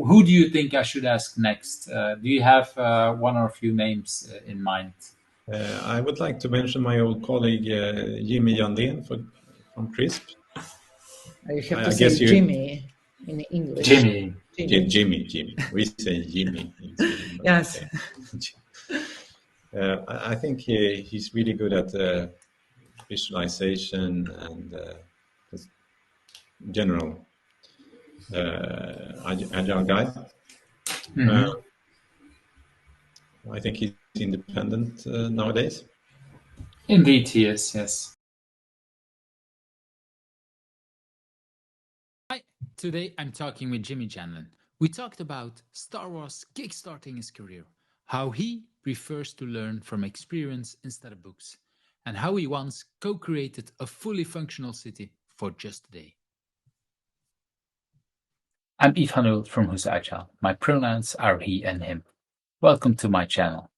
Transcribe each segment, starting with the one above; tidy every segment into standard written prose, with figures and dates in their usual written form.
who do you think I should ask next? Do you have one or a few names in mind? I would like to mention my old colleague Jimmy Janlen from CRISP. You have to say Jimmy in English. Jimmy. Jimmy. We say Jimmy in Sweden. Yes. I think he's really good at visualization and general agile guy. Mm-hmm. I think he's independent nowadays. Indeed, he is. Yes. Hi. Today I'm talking with Jimmy Janlen. We talked about Star Wars kickstarting his career, how he prefers to learn from experience instead of books, and how he once co-created a fully functional city for just a day. I'm Yves Hanul from Who's Agile. My pronouns are he and him. Welcome to my channel.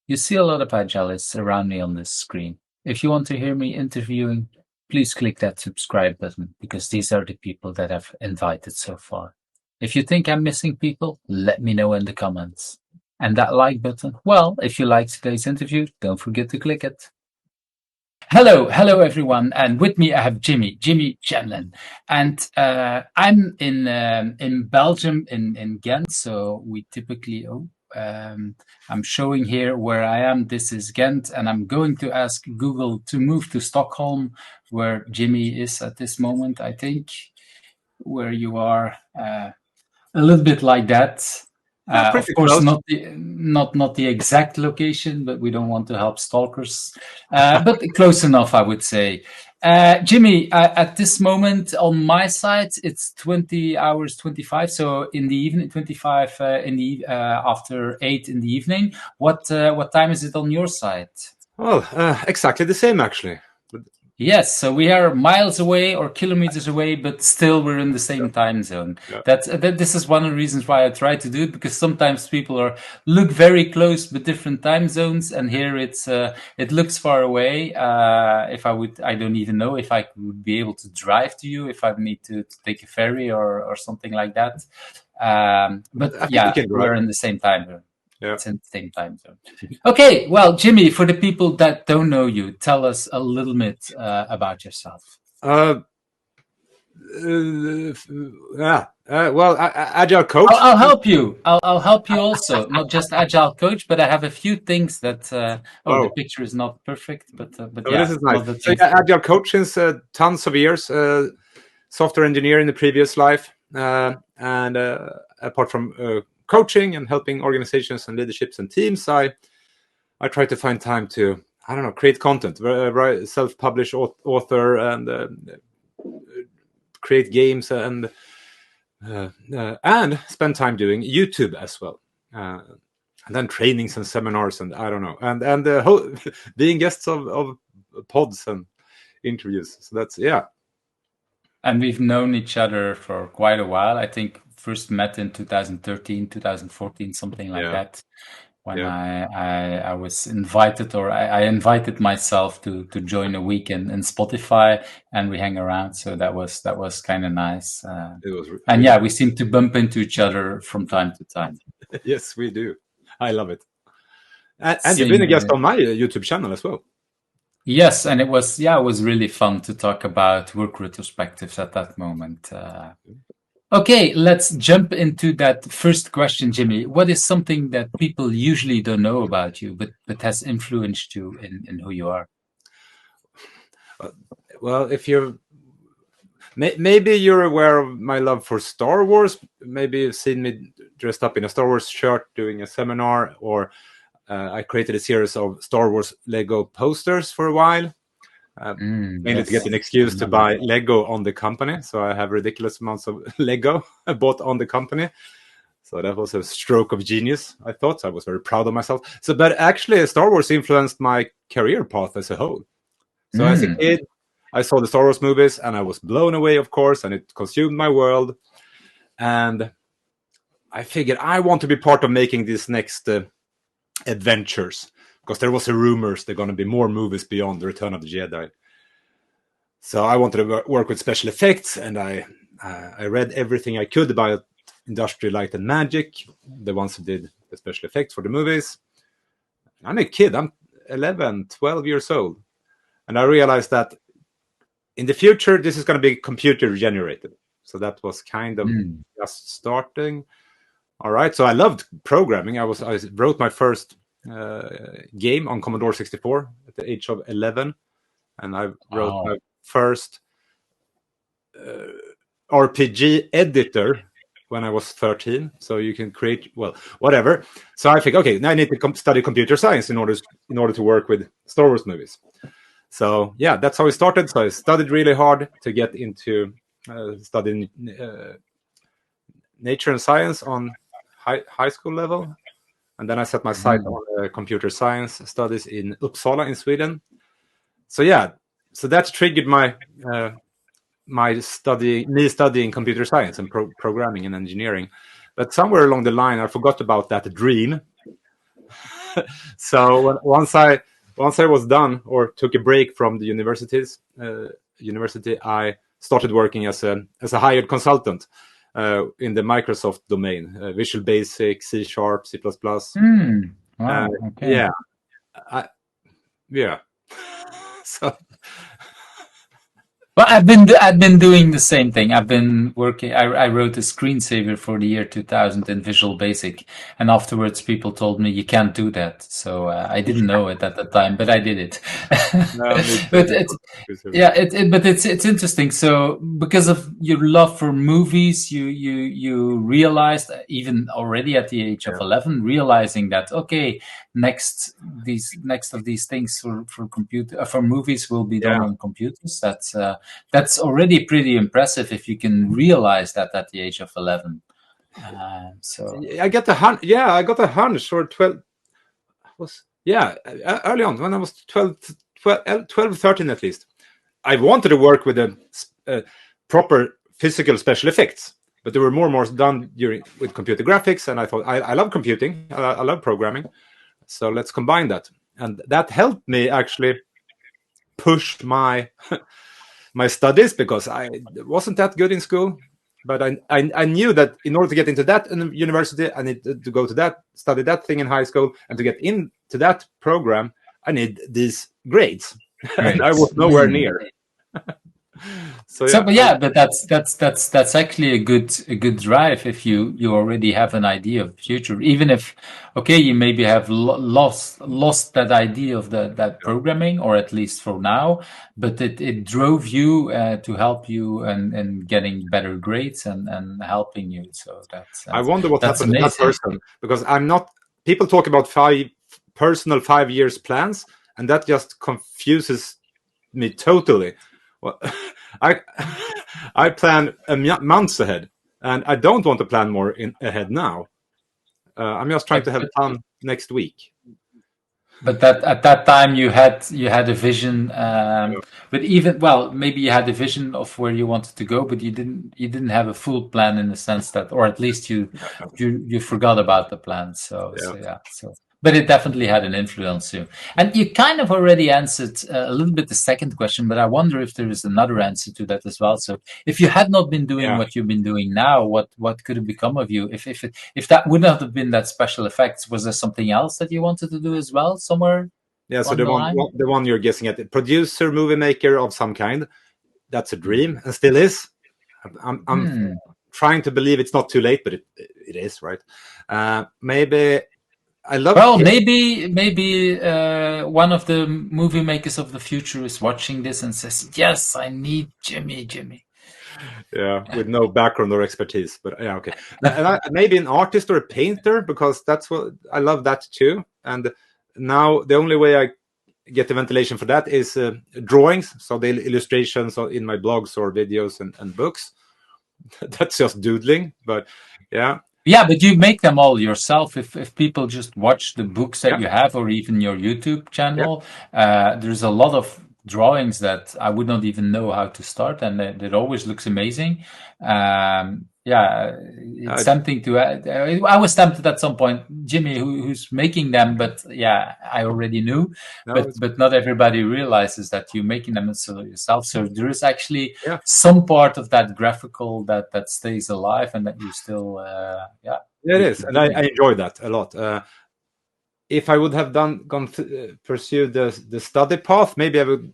You see a lot of agilists around me on this screen. If you want to hear me interviewing, please click that subscribe button, because these are the people that I've invited so far. If you think I'm missing people, let me know in the comments. And that like button, well, if you liked today's interview, don't forget to click it. Hello everyone, and with me I have Jimmy Janlen, and I'm in Belgium, in Ghent. So we typically, I'm showing here where I am. This is Ghent, and I'm going to ask Google to move to Stockholm, where Jimmy is at this moment. I think where you are, a little bit like that. Of course, not the exact location, but we don't want to help stalkers. But close enough, I would say. Jimmy, at this moment on my side, it's 20 hours 25. So in the evening, 25 after 8 in the evening. What time is it on your side? Well, exactly the same, actually. Yes, so we are miles away or kilometers away, but still we're in the same time zone. Yeah. This is one of the reasons why I try to do it, because sometimes people look very close but different time zones, and here it looks far away. I don't even know if I would be able to drive to you, if I need to take a ferry or something like that. But yeah, we're in the same time zone. Yeah. It's in the same time zone. Okay, well, Jimmy, for the people that don't know you, tell us a little bit about yourself. Well, agile coach. I'll help you. I'll help you also. Not just agile coach, but I have a few things that. The picture is not perfect, but yeah, this is nice. So agile coach since tons of years. Software engineer in the previous life, and apart from coaching and helping organizations and leaderships and teams, I try to find time to, create content, self-publish author, and create games, and spend time doing YouTube as well, and then trainings and seminars, and and being guests of pods and interviews. So that's And we've known each other for quite a while. I think first met in 2013, 2014, something like that, when I was invited, or I invited myself to join a week in Spotify, and we hang around. So that was kind of nice. It was, and we seem to bump into each other from time to time. Yes, we do. I love it. And you've been a guest on my YouTube channel as well. Yes, and it was really fun to talk about work retrospectives at that moment. Okay, let's jump into that first question, Jimmy. What is something that people usually don't know about you, but has influenced you in who you are? Well, if maybe you're aware of my love for Star Wars. Maybe you've seen me dressed up in a Star Wars shirt doing a seminar, or I created a series of Star Wars Lego posters for a while. Mainly to get an excuse to buy Lego on the company. So I have ridiculous amounts of Lego bought on the company. So that was a stroke of genius, I thought. I was very proud of myself. But actually, Star Wars influenced my career path as a whole. So as a kid, I saw the Star Wars movies, and I was blown away, of course, and it consumed my world. And I figured I want to be part of making these next adventures, because there was a rumors there are going to be more movies beyond the Return of the Jedi. So I wanted to work with special effects, and I read everything I could about Industrial Light and Magic, the ones who did the special effects for the movies. I'm a kid. I'm 11, 12 years old. And I realized that in the future, this is going to be computer generated. So that was kind of just starting. All right. So I loved programming. I wrote my first game on Commodore 64 at the age of 11. And I wrote my first RPG editor when I was 13. So you can create, well, whatever. So I think, okay, now I need to study computer science in order to work with Star Wars movies. So yeah, that's how it started. So I studied really hard to get into studying nature and science on high school level. And then I set my sight on computer science studies in Uppsala in Sweden. So yeah, so that triggered me studying computer science and programming and engineering. But somewhere along the line, I forgot about that dream. So once I was done or took a break from the university, I started working as a hired consultant in the Microsoft domain, Visual Basic, C#, C++. Wow, okay. Yeah. So. Well, I've been doing the same thing. I've been working. I wrote a screensaver for the year 2000 in Visual Basic, and afterwards people told me you can't do that. So I didn't know it at the time, but I did it. But it's interesting. So because of your love for movies, you realized, even already at the age of 11, realizing that okay, next of these things for movies will be done on computers. That's already pretty impressive if you can realize that at the age of 11. So I got a hunch. Yeah, I got a hunch for 12. Early on when I was 12, 13 at least. I wanted to work with a proper physical special effects, but there were more and more done with computer graphics, and I thought I love computing, I love programming, so let's combine that, and that helped me actually push my studies, because I wasn't that good in school, but I knew that in order to get into that in university, I need to go to that, study that thing in high school, and to get into that program, I need these grades. And I was nowhere near. But that's actually a good drive if you already have an idea of the future, even if you maybe have lost that idea of that programming, or at least for now, but it drove you to help you and getting better grades and helping you. So I wonder what happened to that person, because people talk about 5 years plans, and that just confuses me totally. Well, I plan months ahead, and I don't want to plan more ahead now. I'm just trying to have fun next week. But at that time you had a vision, but maybe you had a vision of where you wanted to go, but you didn't have a full plan, in the sense that, or at least you forgot about the plan. So. But it definitely had an influence too. And you kind of already answered a little bit the second question, but I wonder if there is another answer to that as well. So if you had not been doing what you've been doing now, what could have become of you? If that would not have been that special effects, was there something else that you wanted to do as well somewhere? Yeah, so the one you're guessing at, producer, movie maker of some kind, that's a dream, and still is. I'm trying to believe it's not too late, but it is, right? Maybe... maybe one of the movie makers of the future is watching this and says, "Yes, I need Jimmy." Yeah, with no background or expertise, but yeah, okay. And maybe an artist or a painter, because that's what I love that too. And now the only way I get the ventilation for that is drawings, so the illustrations in my blogs or videos and books. That's just doodling, but yeah. Yeah, but you make them all yourself. If people just watch the books that you have, or even your YouTube channel, there's a lot of drawings that I would not even know how to start, and it always looks amazing. it's tempting to. I was tempted at some point, Jimmy, who's making them, but I already knew. But not everybody realizes that you're making them yourself. So there is actually some part of that graphical that stays alive, and that you still, it is, and I enjoy that a lot. If I would have pursued the study path, maybe I would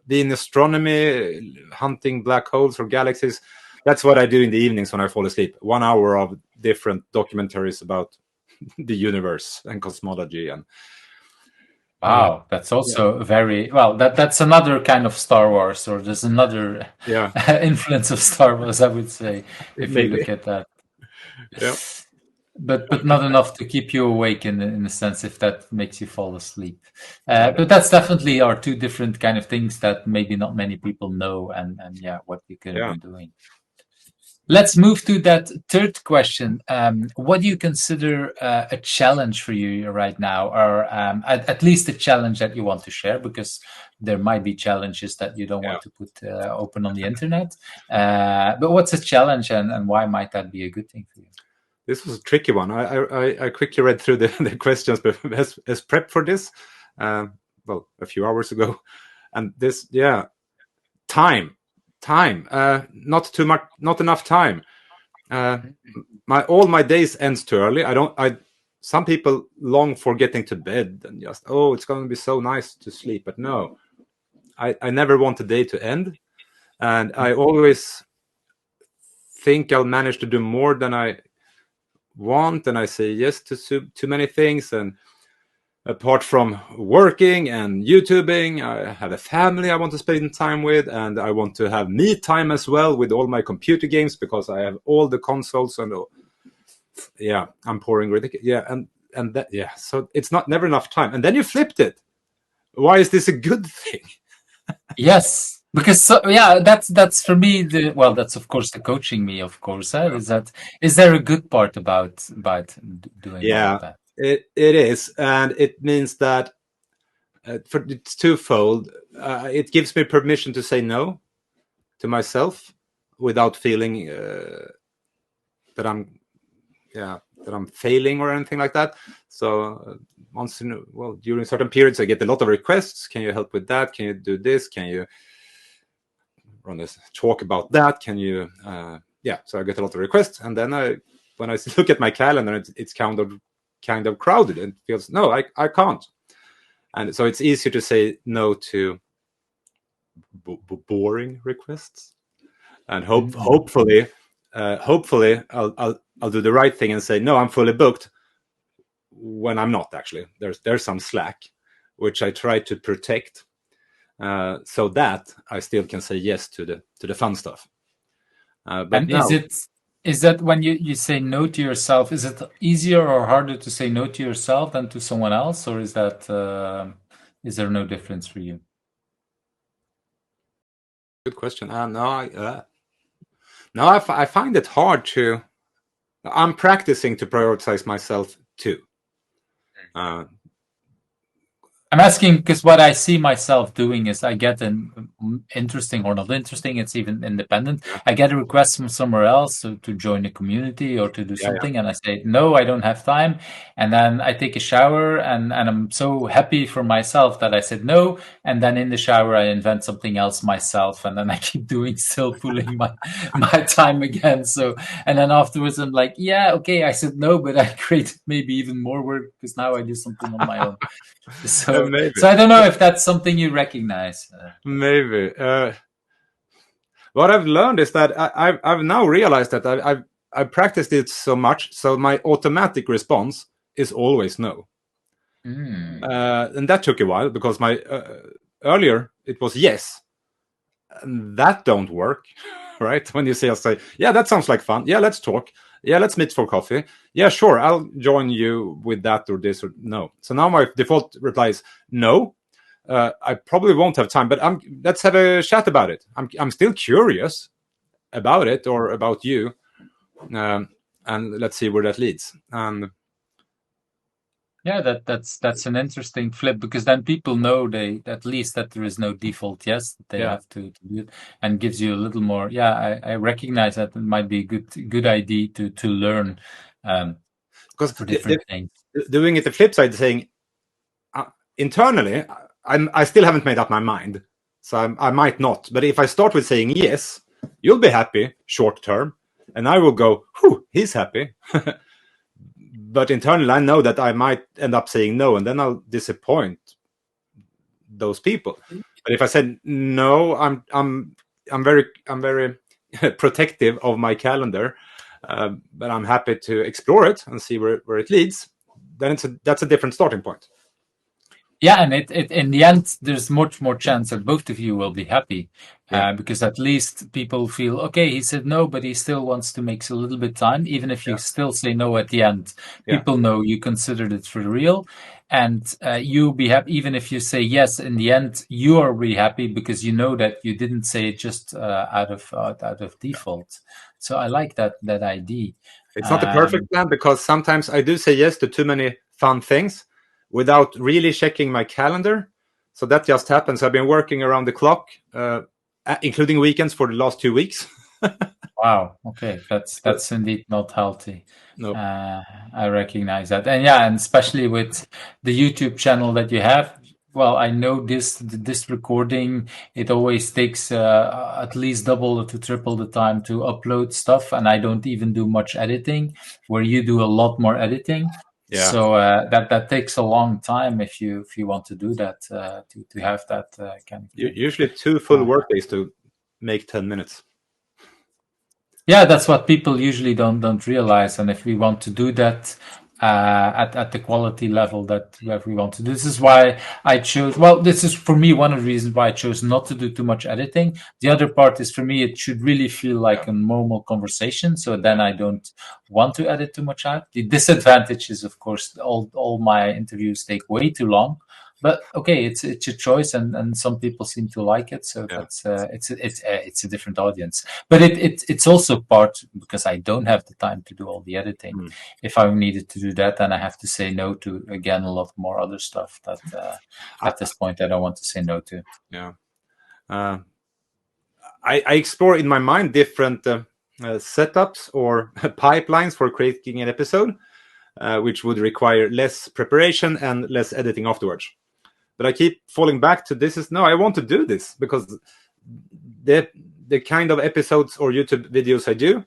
be in astronomy, hunting black holes or galaxies. That's what I do in the evenings when I fall asleep. 1 hour of different documentaries about the universe and cosmology. And wow, that's also very well. That's another kind of Star Wars, or there's another influence of Star Wars, I would say, if you look at that. Yeah. But not enough to keep you awake in a sense, if that makes you fall asleep. But that's definitely are two different kind of things that maybe not many people know, and what you could have been doing. Let's move to that third question. What do you consider a challenge for you right now, or at least a challenge that you want to share? Because there might be challenges that you don't want to put open on the internet. But what's a challenge, and why might that be a good thing for you? This was a tricky one. I quickly read through the questions as prep for this, a few hours ago, and this, time, not too much, not enough time. All my days ends too early. Some people long for getting to bed and just, it's going to be so nice to sleep, but no, I never want the day to end, and I always think I'll manage to do more than I want, and I say yes to too many things. And apart from working and YouTubing, I have a family I want to spend time with, and I want to have me time as well with all my computer games, because I have all the consoles, and I'm pouring ridiculous. And that, so it's never enough time. And then you flipped it. Why is this a good thing? Yes. Because that's for me. That's of course the coaching me. Of course, is there a good part about doing that? It is, and it means that it's twofold. It gives me permission to say no to myself without feeling that I'm failing or anything like that. So during certain periods, I get a lot of requests. Can you help with that? Can you do this? Can you run this talk about that? Can you so I get a lot of requests, and then when I look at my calendar, it's kind of crowded, and it feels I can't. And so it's easier to say no to boring requests, and hopefully I'll do the right thing and say no, I'm fully booked, when I'm not. Actually, there's some slack which I try to protect, so that I still can say yes to the fun stuff. But is that when you say no to yourself, is it easier or harder to say no to yourself than to someone else, or is is there no difference for you? Good question. I find it hard to. I'm practicing to prioritize myself too. I'm asking because what I see myself doing is I get an interesting or not interesting, it's even independent. I get a request from somewhere else to join a community or to do something, and I say, no, I don't have time. And then I take a shower, and I'm so happy for myself that I said no. And then in the shower, I invent something else myself, and then I keep still pulling my time again. So, and then afterwards, I'm like, okay, I said no, but I created maybe even more work because now I do something on my own. So I don't know if that's something you recognize. Maybe. What I've learned is that I've now realized that I've practiced it so much, so my automatic response is always no. And that took a while, because my earlier it was yes, and that don't work, right? When you say, that sounds like fun. Yeah, let's talk. Yeah, let's meet for coffee. Yeah, sure, I'll join you with that or this or no. So now my default reply is no. I probably won't have time, but let's have a chat about it. I'm still curious about it or about you, and let's see where that leads. And Yeah, that's an interesting flip, because then people know at least that there is no default yes, that they have to do it, and gives you a little more. Yeah, I recognize that it might be a good idea to learn because for different things. Doing it the flip side, saying internally, I still haven't made up my mind, so I might not. But if I start with saying yes, you'll be happy short term, and I will go, whew, he's happy. But internally, I know that I might end up saying no, and then I'll disappoint those people. But if I said no, I'm very protective of my calendar, but I'm happy to explore it and see where it leads. Then that's a different starting point. Yeah, and it in the end, there's much more chance that both of you will be happy, because at least people feel, okay, he said no, but he still wants to make a little bit time, even if you still say no at the end. People know you considered it for real, and you'll be happy. Even if you say yes, in the end, you are really happy because you know that you didn't say it just out of default. So I like that idea. It's not a perfect plan, because sometimes I do say yes to too many fun things without really checking my calendar. So that just happens. I've been working around the clock, including weekends, for the last 2 weeks. Wow. Okay, that's indeed not healthy. No. I recognize that, and especially with the YouTube channel that you have. Well, I know this recording, it always takes at least double to triple the time to upload stuff, and I don't even do much editing, where you do a lot more editing. Yeah. So that takes a long time if you want to do that, to have that kind of thing. Usually 2 full work days to make 10 minutes. Yeah, that's what people usually don't realize. And if we want to do that at the quality level that we want to do, this is why I chose. Well, this is for me one of the reasons why I chose not to do too much editing. The other part is, for me, it should really feel like a normal conversation. So then I don't want to edit too much out. The disadvantage is, of course, all my interviews take way too long. But okay, it's a choice, and some people seem to like it. So that's it's a different audience. But it's also part because I don't have the time to do all the editing. If I needed to do that, then I have to say no to, again, a lot more other stuff that at this point I don't want to say no to. Yeah, I explore in my mind different setups or pipelines for creating an episode, which would require less preparation and less editing afterwards. But I keep falling back to I want to do this, because the kind of episodes or YouTube videos I do,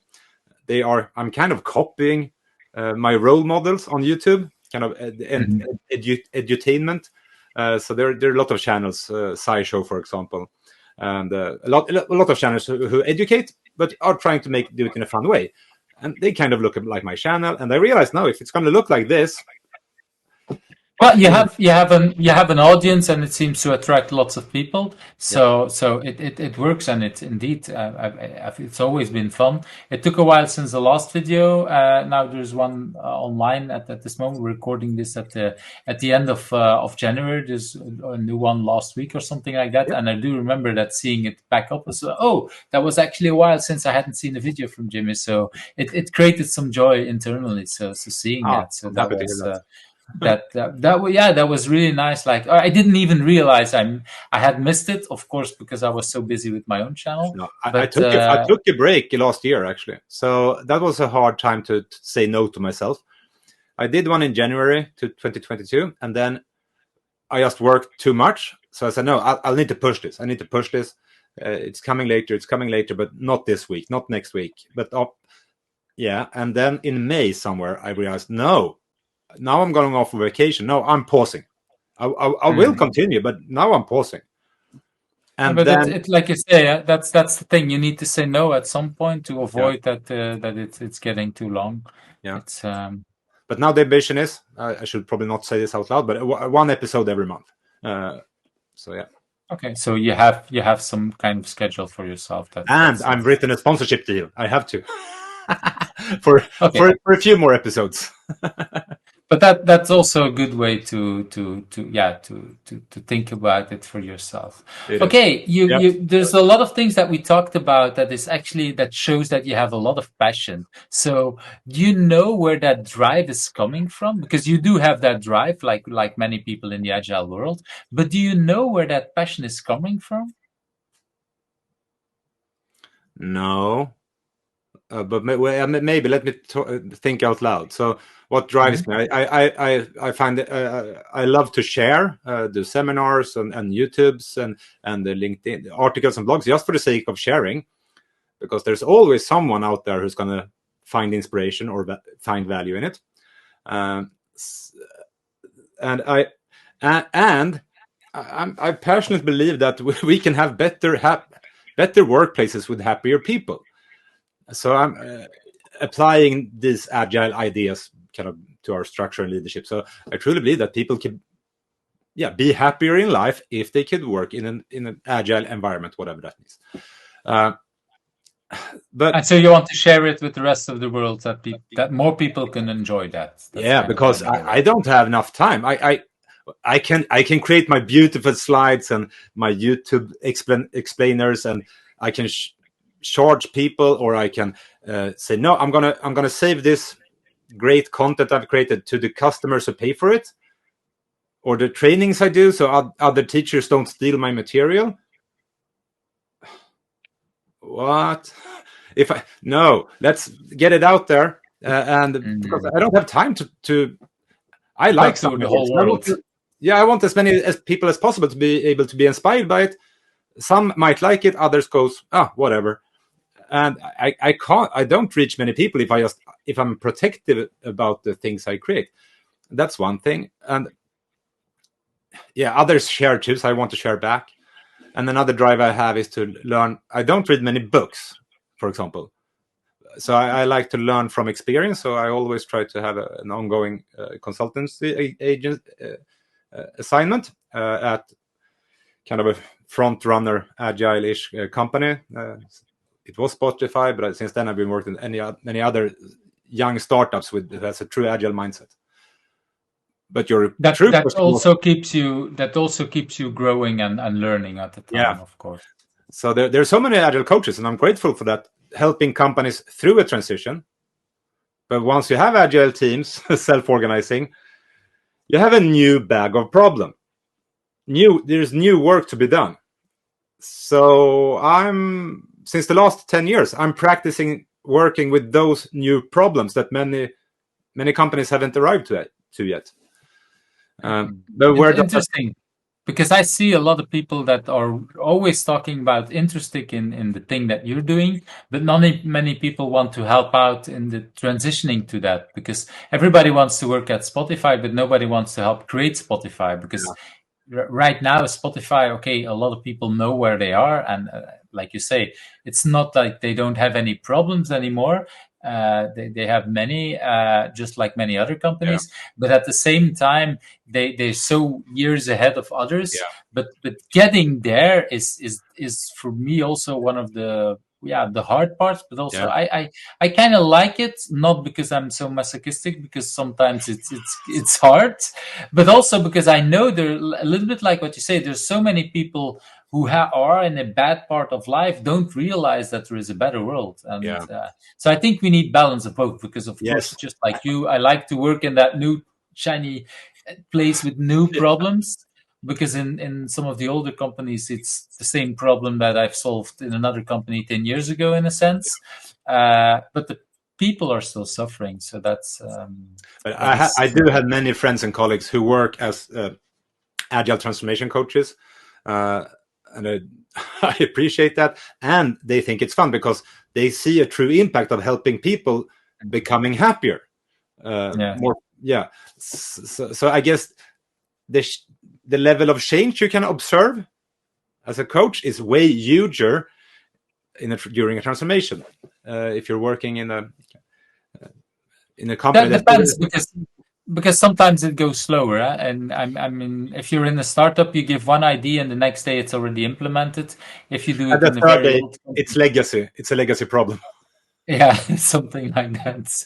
I'm kind of copying my role models on YouTube, kind of edutainment. So there are a lot of channels, SciShow, for example, and a lot of channels who educate, but are trying to do it in a fun way. And they kind of look like my channel, and I realize now, if it's going to look like this, well, you have an audience, and it seems to attract lots of people. So it works, and it's indeed it's always been fun. It took a while since the last video. Now there's one online at this moment. We're recording this at the end of January. There's a new one last week or something like that, and I do remember that, seeing it back up. So that was actually a while since I hadn't seen a video from Jimmy. So it created some joy internally. So seeing that, so that was. That was really nice. Like, I didn't even realize I had missed it, of course, because I was so busy with my own channel. No, I took a break last year, actually, so that was a hard time to say no to myself. I did one in January 2022, and then I just worked too much, so I said, no, I'll need to push this. It's coming later, but not this week, not next week, but and then in May somewhere I realized, no, now I'm going off on vacation. No, I'm pausing. I will continue, but now I'm pausing. And but then, it's like you say, that's the thing. You need to say no at some point to avoid that it's getting too long. Yeah. It's but now the ambition is, I should probably not say this out loud, but one episode every month. So yeah. Okay, so you have some kind of schedule for yourself. And I've written a sponsorship deal. I have to for a few more episodes. But that's also a good way to think about it for yourself. Okay, there's a lot of things that we talked about that shows that you have a lot of passion. So do you know where that drive is coming from? Because you do have that drive, like many people in the agile world. But do you know where that passion is coming from? No. But maybe let me think out loud. So, what drives me? I find I love to share, do seminars and YouTubes and the LinkedIn articles and blogs just for the sake of sharing, because there's always someone out there who's going to find inspiration or find value in it. And I passionately believe that we can have better workplaces with happier people. So I'm applying these agile ideas kind of to our structure and leadership. So I truly believe that people can, be happier in life if they could work in an agile environment, whatever that means. And so you want to share it with the rest of the world that more people can enjoy that. Because I don't have enough time. I can create my beautiful slides and my YouTube explainers, and I can charge people, or I can say no. I'm gonna save this great content I've created to the customers who pay for it, or the trainings I do, so other teachers don't steal my material. What? Let's get it out there, and because I don't have time to. I like some of the whole world. I want as many people as possible to be able to be inspired by it. Some might like it, others goes, whatever. And I don't reach many people if I'm protective about the things I create. That's one thing. And others share too, so I want to share back. And another drive I have is to learn. I don't read many books, for example. So I like to learn from experience. So I always try to have an ongoing consultancy assignment at kind of a front runner agile-ish company. It was Spotify, but since then I've been working with many other young startups that's a true agile mindset. But that also keeps you growing and learning at the time, of course. So there are so many agile coaches, and I'm grateful for that, helping companies through a transition. But once you have agile teams self-organizing, you have a new bag of problem. There's new work to be done. So since the last 10 years, I'm practicing working with those new problems that many companies haven't arrived to yet. Interesting, because I see a lot of people that are always talking about interested in the thing that you're doing, but not many people want to help out in the transitioning to that, because everybody wants to work at Spotify, but nobody wants to help create Spotify, because right now Spotify, a lot of people know where they are, and like you say, it's not like they don't have any problems anymore. They have many, just like many other companies, but at the same time, they're so years ahead of others. But getting there is for me also one of the hard parts. But also I kind of like it, not because I'm so masochistic, because sometimes it's hard, but also because I know there a little bit like what you say. There's so many people who are in a bad part of life don't realize that there is a better world. And so I think we need balance of both, because of course, just like you, I like to work in that new shiny place with new problems, because in some of the older companies, it's the same problem that I've solved in another company 10 years ago, in a sense. But the people are still suffering. So that's... but I do have many friends and colleagues who work as agile transformation coaches. And I appreciate that. And they think it's fun because they see a true impact of helping people becoming happier. So I guess the level of change you can observe as a coach is way huger during a transformation. If you're working in a company, that depends, because sometimes it goes slower, and I mean, if you're in a startup, you give one idea and the next day it's already implemented. If you do it in a very old company, it's legacy. It's a legacy problem. Yeah, something like that.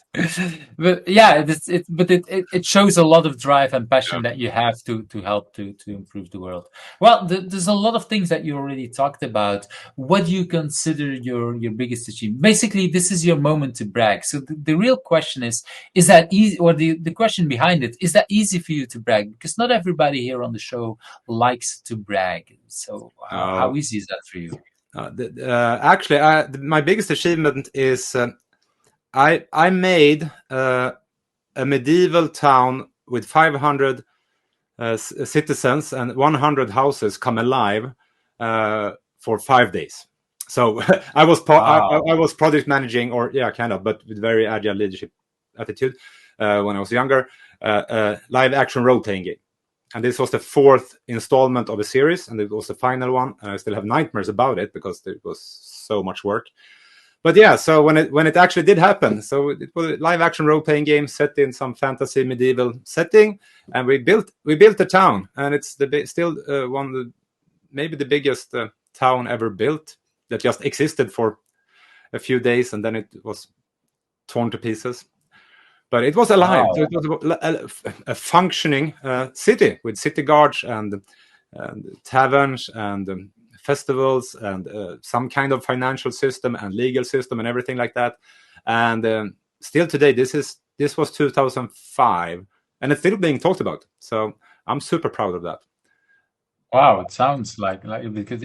But yeah, it shows a lot of drive and passion that you have to help to improve the world. Well, there's a lot of things that you already talked about. What do you consider your biggest achievement? Basically, this is your moment to brag. So the real question is that easy? Or the question behind it, is that easy for you to brag? Because not everybody here on the show likes to brag. So how easy is that for you? Actually, my biggest achievement is I made a medieval town with 500 citizens and 100 houses come alive for 5 days. So I was I was project managing, or kind of, but with very agile leadership attitude when I was younger. Live action role playing game. And this was the 4th installment of a series, and it was the final one. And I still have nightmares about it because it was so much work. But yeah, so when it actually did happen, so it was a live action role playing game set in some fantasy medieval setting, and we built a town, and it's still one of maybe the biggest town ever built that just existed for a few days, and then it was torn to pieces. But it was alive. Wow. So it was a functioning city with city guards and taverns and festivals and some kind of financial system and legal system and everything like that. And still today, this was 2005, and it's still being talked about. So I'm super proud of that. Wow, it sounds like because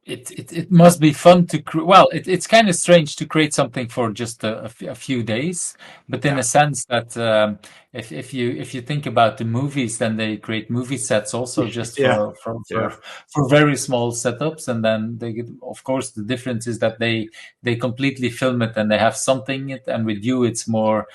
it must be fun to well, it's kind of strange to create something for just a few days, but in a sense that if you think about the movies, then they create movie sets also just for very small setups, and then they get, of course, the difference is that they completely film it and they have something, and with you it's more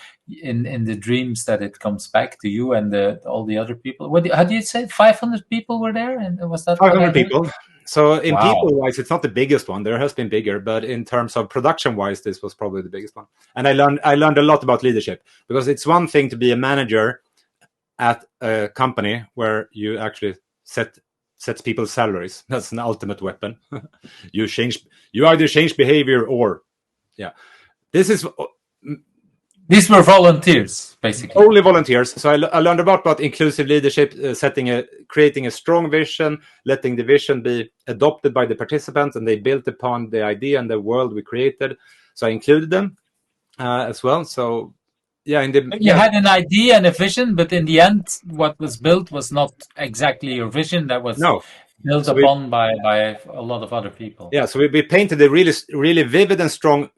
in the dreams that it comes back to you and all the other people. How do you say 500 people were there, and was that 500 people? So in Wow. people-wise, it's not the biggest one. There has been bigger, but in terms of production-wise, this was probably the biggest one. And I learned a lot about leadership, because it's one thing to be a manager at a company where you actually set people's salaries. That's an ultimate weapon. You either change behavior or These were volunteers, basically. Only volunteers. So I learned about inclusive leadership, creating a strong vision, letting the vision be adopted by the participants, and they built upon the idea and the world we created. So I included them as well. So you had an idea and a vision, but in the end, what was built was not exactly your vision. That was built upon by a lot of other people. Yeah. So we painted a really, really vivid and strong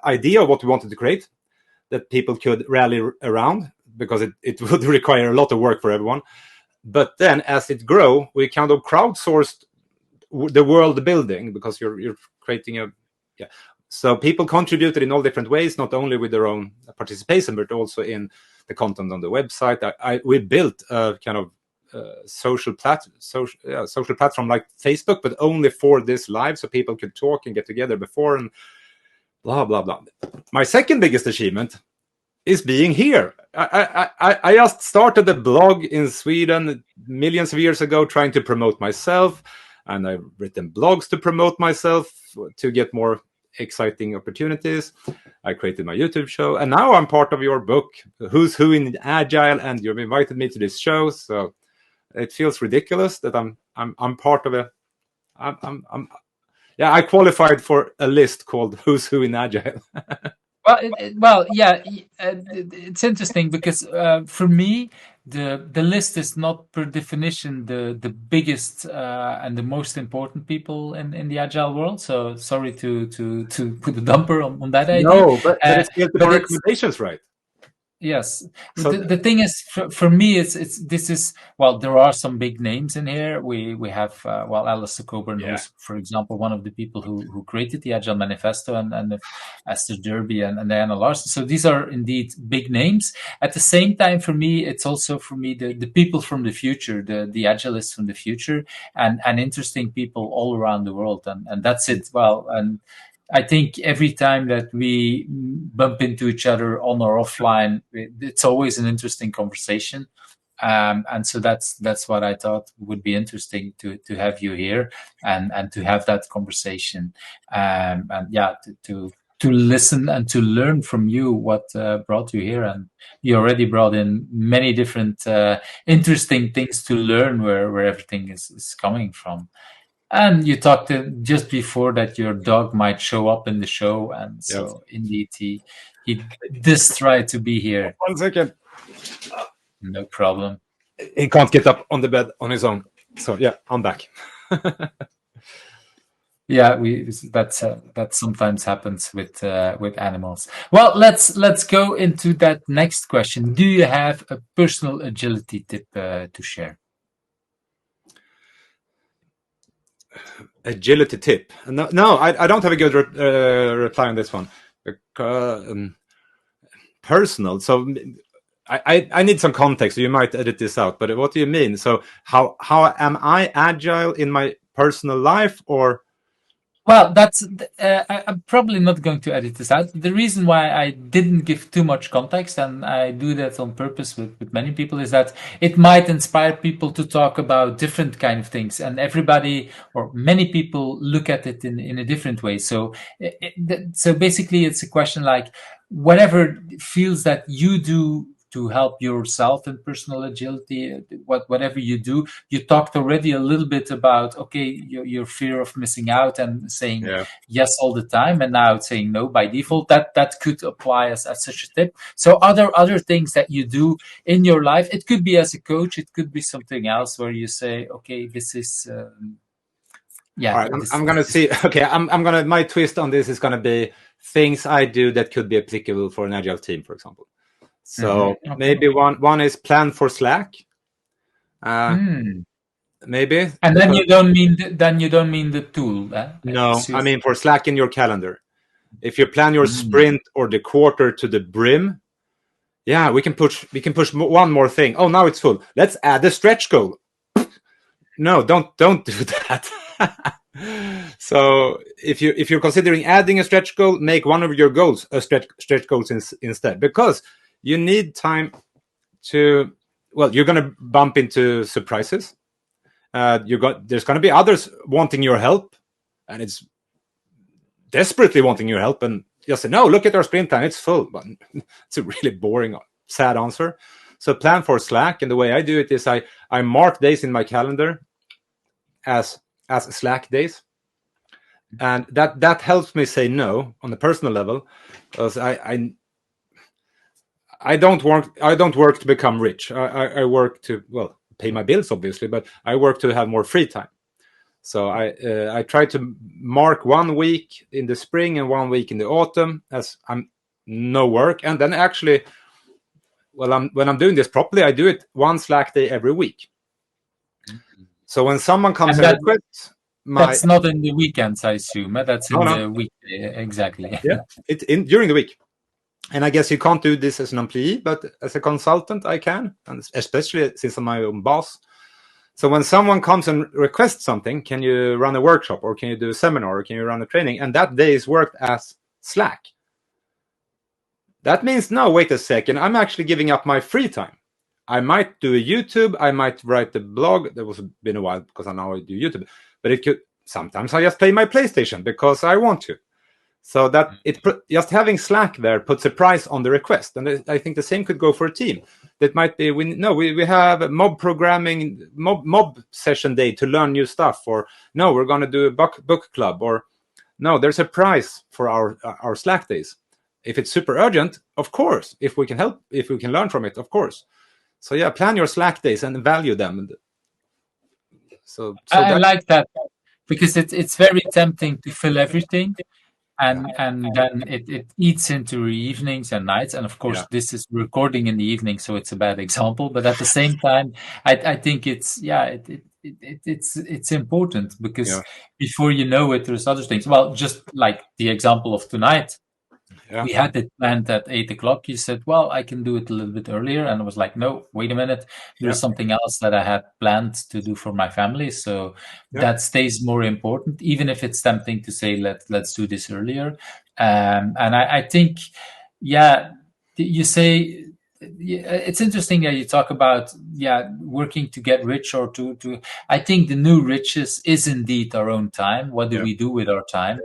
idea of what we wanted to create, that people could rally around, because it would require a lot of work for everyone. But then as it grew, we kind of crowdsourced the world building, because you're creating so people contributed in all different ways, not only with their own participation, but also in the content on the website. We built a kind of social platform like Facebook, but only for this live, so people could talk and get together before and blah blah blah. My second biggest achievement is being here. I just started a blog in Sweden millions of years ago, trying to promote myself, and I've written blogs to promote myself to get more exciting opportunities. I created my YouTube show, and now I'm part of your book, Who's Who in Agile, and you've invited me to this show. So it feels ridiculous that I'm part of I qualified for a list called Who's Who in Agile. It's interesting because for me, the list is not per definition the biggest and the most important people in the agile world. So sorry to put a dumper on that idea. No, but it's built upon recommendations, right? Yes. So the thing is, for me, there are some big names in here. We have Alistair Coburn, who's, for example, one of the people who created the Agile Manifesto, and Esther Derby and Diana Larson. So these are indeed big names. At the same time, for me, it's also the people from the future, the agilists from the future, and interesting people all around the world, and that's it. Well, and I think every time that we bump into each other on or offline, it's always an interesting conversation. And so that's what I thought would be interesting to have you here and to have that conversation. To listen and to learn from you what brought you here. And you already brought in many different interesting things to learn where everything is coming from. And you talked just before that your dog might show up in the show, and so indeed he does try to be here. 1 second. No problem. He can't get up on the bed on his own. So yeah, I'm back. Yeah, that sometimes happens with animals. Well, let's go into that next question. Do you have a personal agility tip to share? Agility tip? No, I don't have a good reply on this one. Personal. So I need some context. So you might edit this out. But what do you mean? So how am I agile in my personal life, or? Well, that's I'm probably not going to edit this out. The reason why I didn't give too much context, and I do that on purpose with many people, is that it might inspire people to talk about different kind of things, and everybody or many people look at it in a different way. So, so basically, it's a question like whatever feels that you do to help yourself in personal agility, whatever you do. You talked already a little bit about, okay, your fear of missing out and saying yes all the time, and now saying no by default. That could apply as such a tip. So other things that you do in your life, it could be as a coach, it could be something else where you say, okay, this is... All right, I'm gonna see. Okay, I'm gonna. My twist on this is gonna be things I do that could be applicable for an agile team, for example. So maybe one is plan for Slack. Maybe. And then you don't mean the tool. No, I mean for Slack in your calendar. If you plan your sprint or the quarter to the brim, yeah, we can push one more thing. Oh, now it's full. Let's add a stretch goal. No, don't do that. So if you're considering adding a stretch goal, make one of your goals a stretch goals instead, because you need time to, well, you're going to bump into surprises. There's going to be others wanting your help, and it's desperately wanting your help, and just say, no, look at our sprint time, it's full. But it's a really boring, sad answer. So plan for Slack, and the way I do it is I mark days in my calendar as Slack days, and that helps me say no on the personal level, because I don't work to become rich. I work to, well, pay my bills, obviously, but I work to have more free time. So I try to mark 1 week in the spring and 1 week in the autumn as I'm no work, and then actually, well, when I'm doing this properly, I do it 1 Slack day every week. So when someone comes and requests, that's not in the weekends, I assume. That's in the weekday, exactly. Yeah, it's during the week. And I guess you can't do this as an employee, but as a consultant, I can, and especially since I'm my own boss. So when someone comes and requests something, can you run a workshop, or can you do a seminar, or can you run a training? And that day is worked as Slack. That means, no, wait a second, I'm actually giving up my free time. I might do a YouTube, I might write a blog. That was been a while because I now do YouTube, but it could sometimes I just play my PlayStation because I want to. So that just having Slack there puts a price on the request, and I think the same could go for a team. That might be we have a mob programming mob session day to learn new stuff, or no, we're going to do a book club, or no, there's a price for our Slack days. If it's super urgent, of course. If we can help, if we can learn from it, of course. So yeah, plan your Slack days and value them. So I like that, because it's very tempting to fill everything. And then it eats into your evenings and nights. And of course, this is recording in the evening, so it's a bad example. But at the same time, I think it's important, because before you know it, there's other things. Well, just like the example of tonight, we had it planned at 8:00. You said, well, I can do it a little bit earlier. And I was like, no, wait a minute. There's something else that I had planned to do for my family. So that stays more important, even if it's tempting to say, let's do this earlier. And I think, you say, it's interesting that you talk about, working to get rich, or to I think the new riches is indeed our own time. What do we do with our time?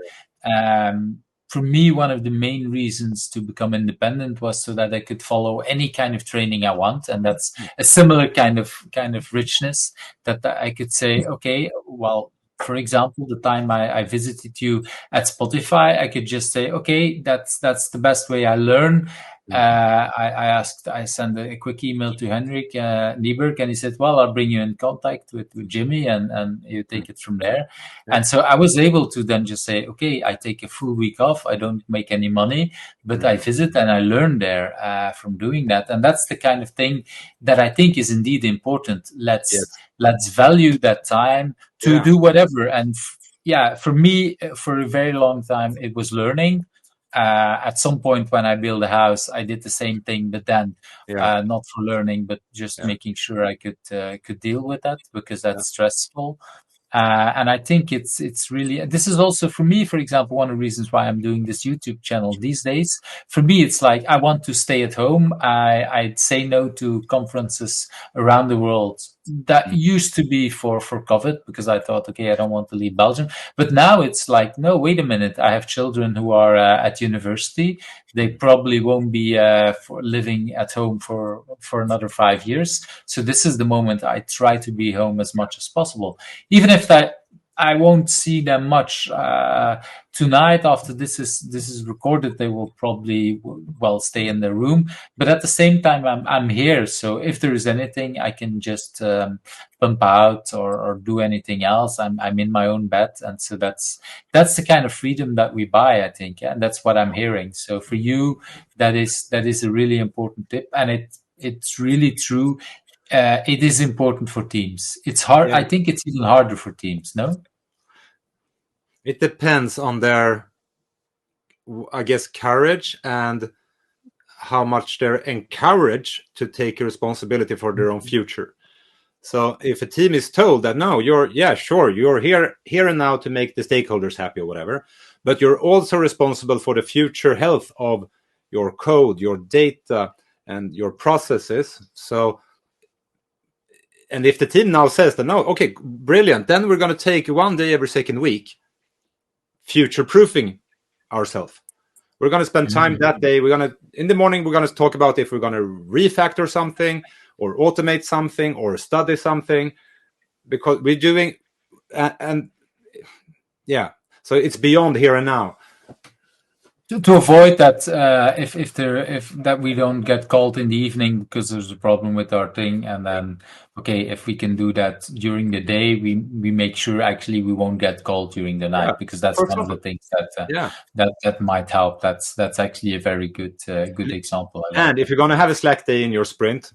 for me, one of the main reasons to become independent was so that I could follow any kind of training I want, and that's a similar kind of richness that I could say, okay, well, for example, the time I visited you at Spotify, I could just say, okay, that's the best way I learn. I sent a quick email to Henrik Nieberg, and he said, well, I'll bring you in contact with Jimmy, and you take it from there. And so I was able to then just say, okay, I take a full week off. I don't make any money, but I visit and I learn there from doing that. And that's the kind of thing that I think is indeed important. Let's value that time to do whatever. And for me, for a very long time, it was learning. At some point when I built a house, I did the same thing, but then not for learning, but just making sure I could deal with that, because that's stressful. And I think it's really, this is also for me, for example, one of the reasons why I'm doing this YouTube channel these days. For me, it's like I want to stay at home. I'd say no to conferences around the world. That used to be for COVID, because I thought, okay, I don't want to leave Belgium. But now it's like, no, wait a minute. I have children who are at university. They probably won't be for living at home for another 5 years. So this is the moment I try to be home as much as possible, even if I won't see them much tonight. After this is recorded, they will probably stay in their room. But at the same time, I'm here, so if there is anything, I can just pump out or do anything else. I'm in my own bed, and so that's the kind of freedom that we buy, I think, and that's what I'm hearing. So for you, that is a really important tip, and it's really true. It is important for teams. It's hard. I think it's even harder for teams. No, it depends on their, I guess, courage and how much they're encouraged to take responsibility for their own future. So if a team is told that no, you're here and now to make the stakeholders happy or whatever, but you're also responsible for the future health of your code, your data, and your processes. So. And if the team now says that, no, okay, brilliant, then we're going to take 1 day every second week, future-proofing ourselves. We're going to spend time that day. In the morning, we're going to talk about if we're going to refactor something or automate something or study something, because we're doing, so it's beyond here and now. To avoid that, if that we don't get called in the evening because there's a problem with our thing, and then if we can do that during the day, we make sure actually we won't get called during the night, because that's one of the things that might help. That's actually a very good example. And if you're going to have a Slack day in your sprint,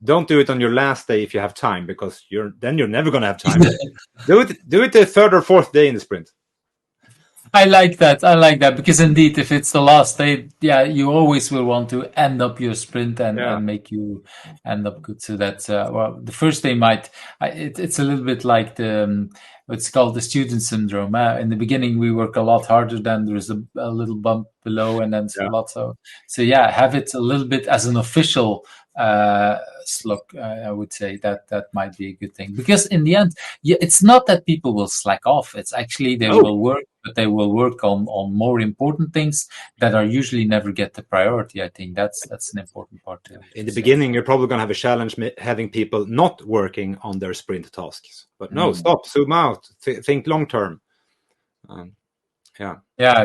don't do it on your last day if you have time, because you're never going to have time. do it the third or fourth day in the sprint. I like that because indeed, if it's the last day, you always will want to end up your sprint and make you end up good. So that's the first day it's a little bit like what's called the student syndrome. In the beginning, we work a lot harder, then there's a little bump below, and then have it a little bit as an official slug. I would say that might be a good thing, because in the end, it's not that people will slack off. It's actually they will work, but they will work on more important things that are usually never get the priority. I think that's an important part too. In the beginning, you're probably going to have a challenge having people not working on their sprint tasks. But no, stop, zoom out, think long term. I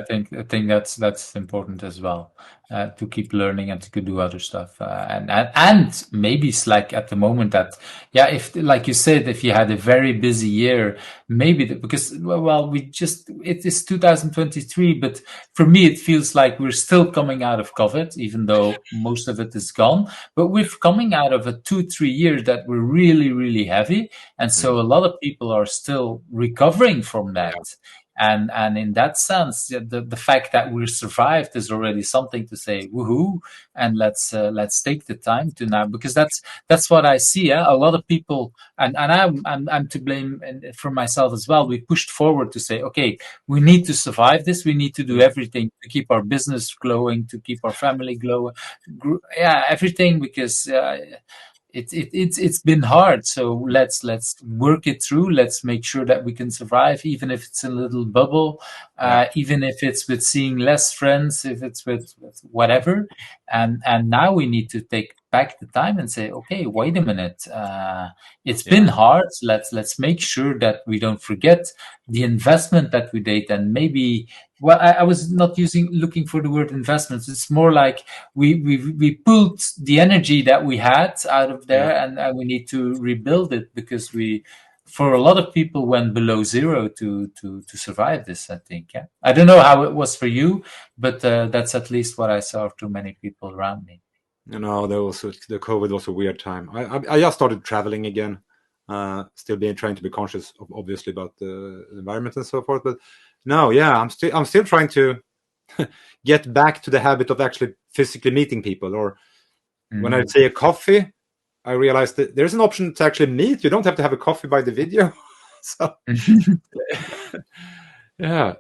think that's important as well, to keep learning and to do other stuff, and maybe Slack at the moment that if, like you said, if you had a very busy year, maybe because it is 2023, but for me it feels like we're still coming out of COVID, even though most of it is gone, but we're coming out of a 2-3 years that were really, really heavy, and so a lot of people are still recovering from that. And in that sense, the fact that we survived is already something to say woohoo, and let's take the time to now, because that's what I see. A lot of people, and I'm to blame for myself as well. We pushed forward to say, okay, we need to survive this. We need to do everything to keep our business glowing, to keep our family glowing. Everything, because it's been hard. So let's work it through. Let's make sure that we can survive, even if it's a little bubble, even if it's with seeing less friends, if it's with whatever. And now we need to take back the time and say, okay, wait a minute. It's been hard. Let's make sure that we don't forget the investment that we did, and maybe. Well, I was not looking for the word investments. It's more like we pulled the energy that we had out of there, and we need to rebuild it, because for a lot of people, went below zero to survive this. I think. Yeah, I don't know how it was for you, but that's at least what I saw through many people around me. The COVID was a weird time. I just started traveling again, still trying to be conscious, obviously, about the environment and so forth. But no, I'm still trying to get back to the habit of actually physically meeting people. Or when I say a coffee, I realized that there's an option to actually meet. You don't have to have a coffee by the video. So yeah.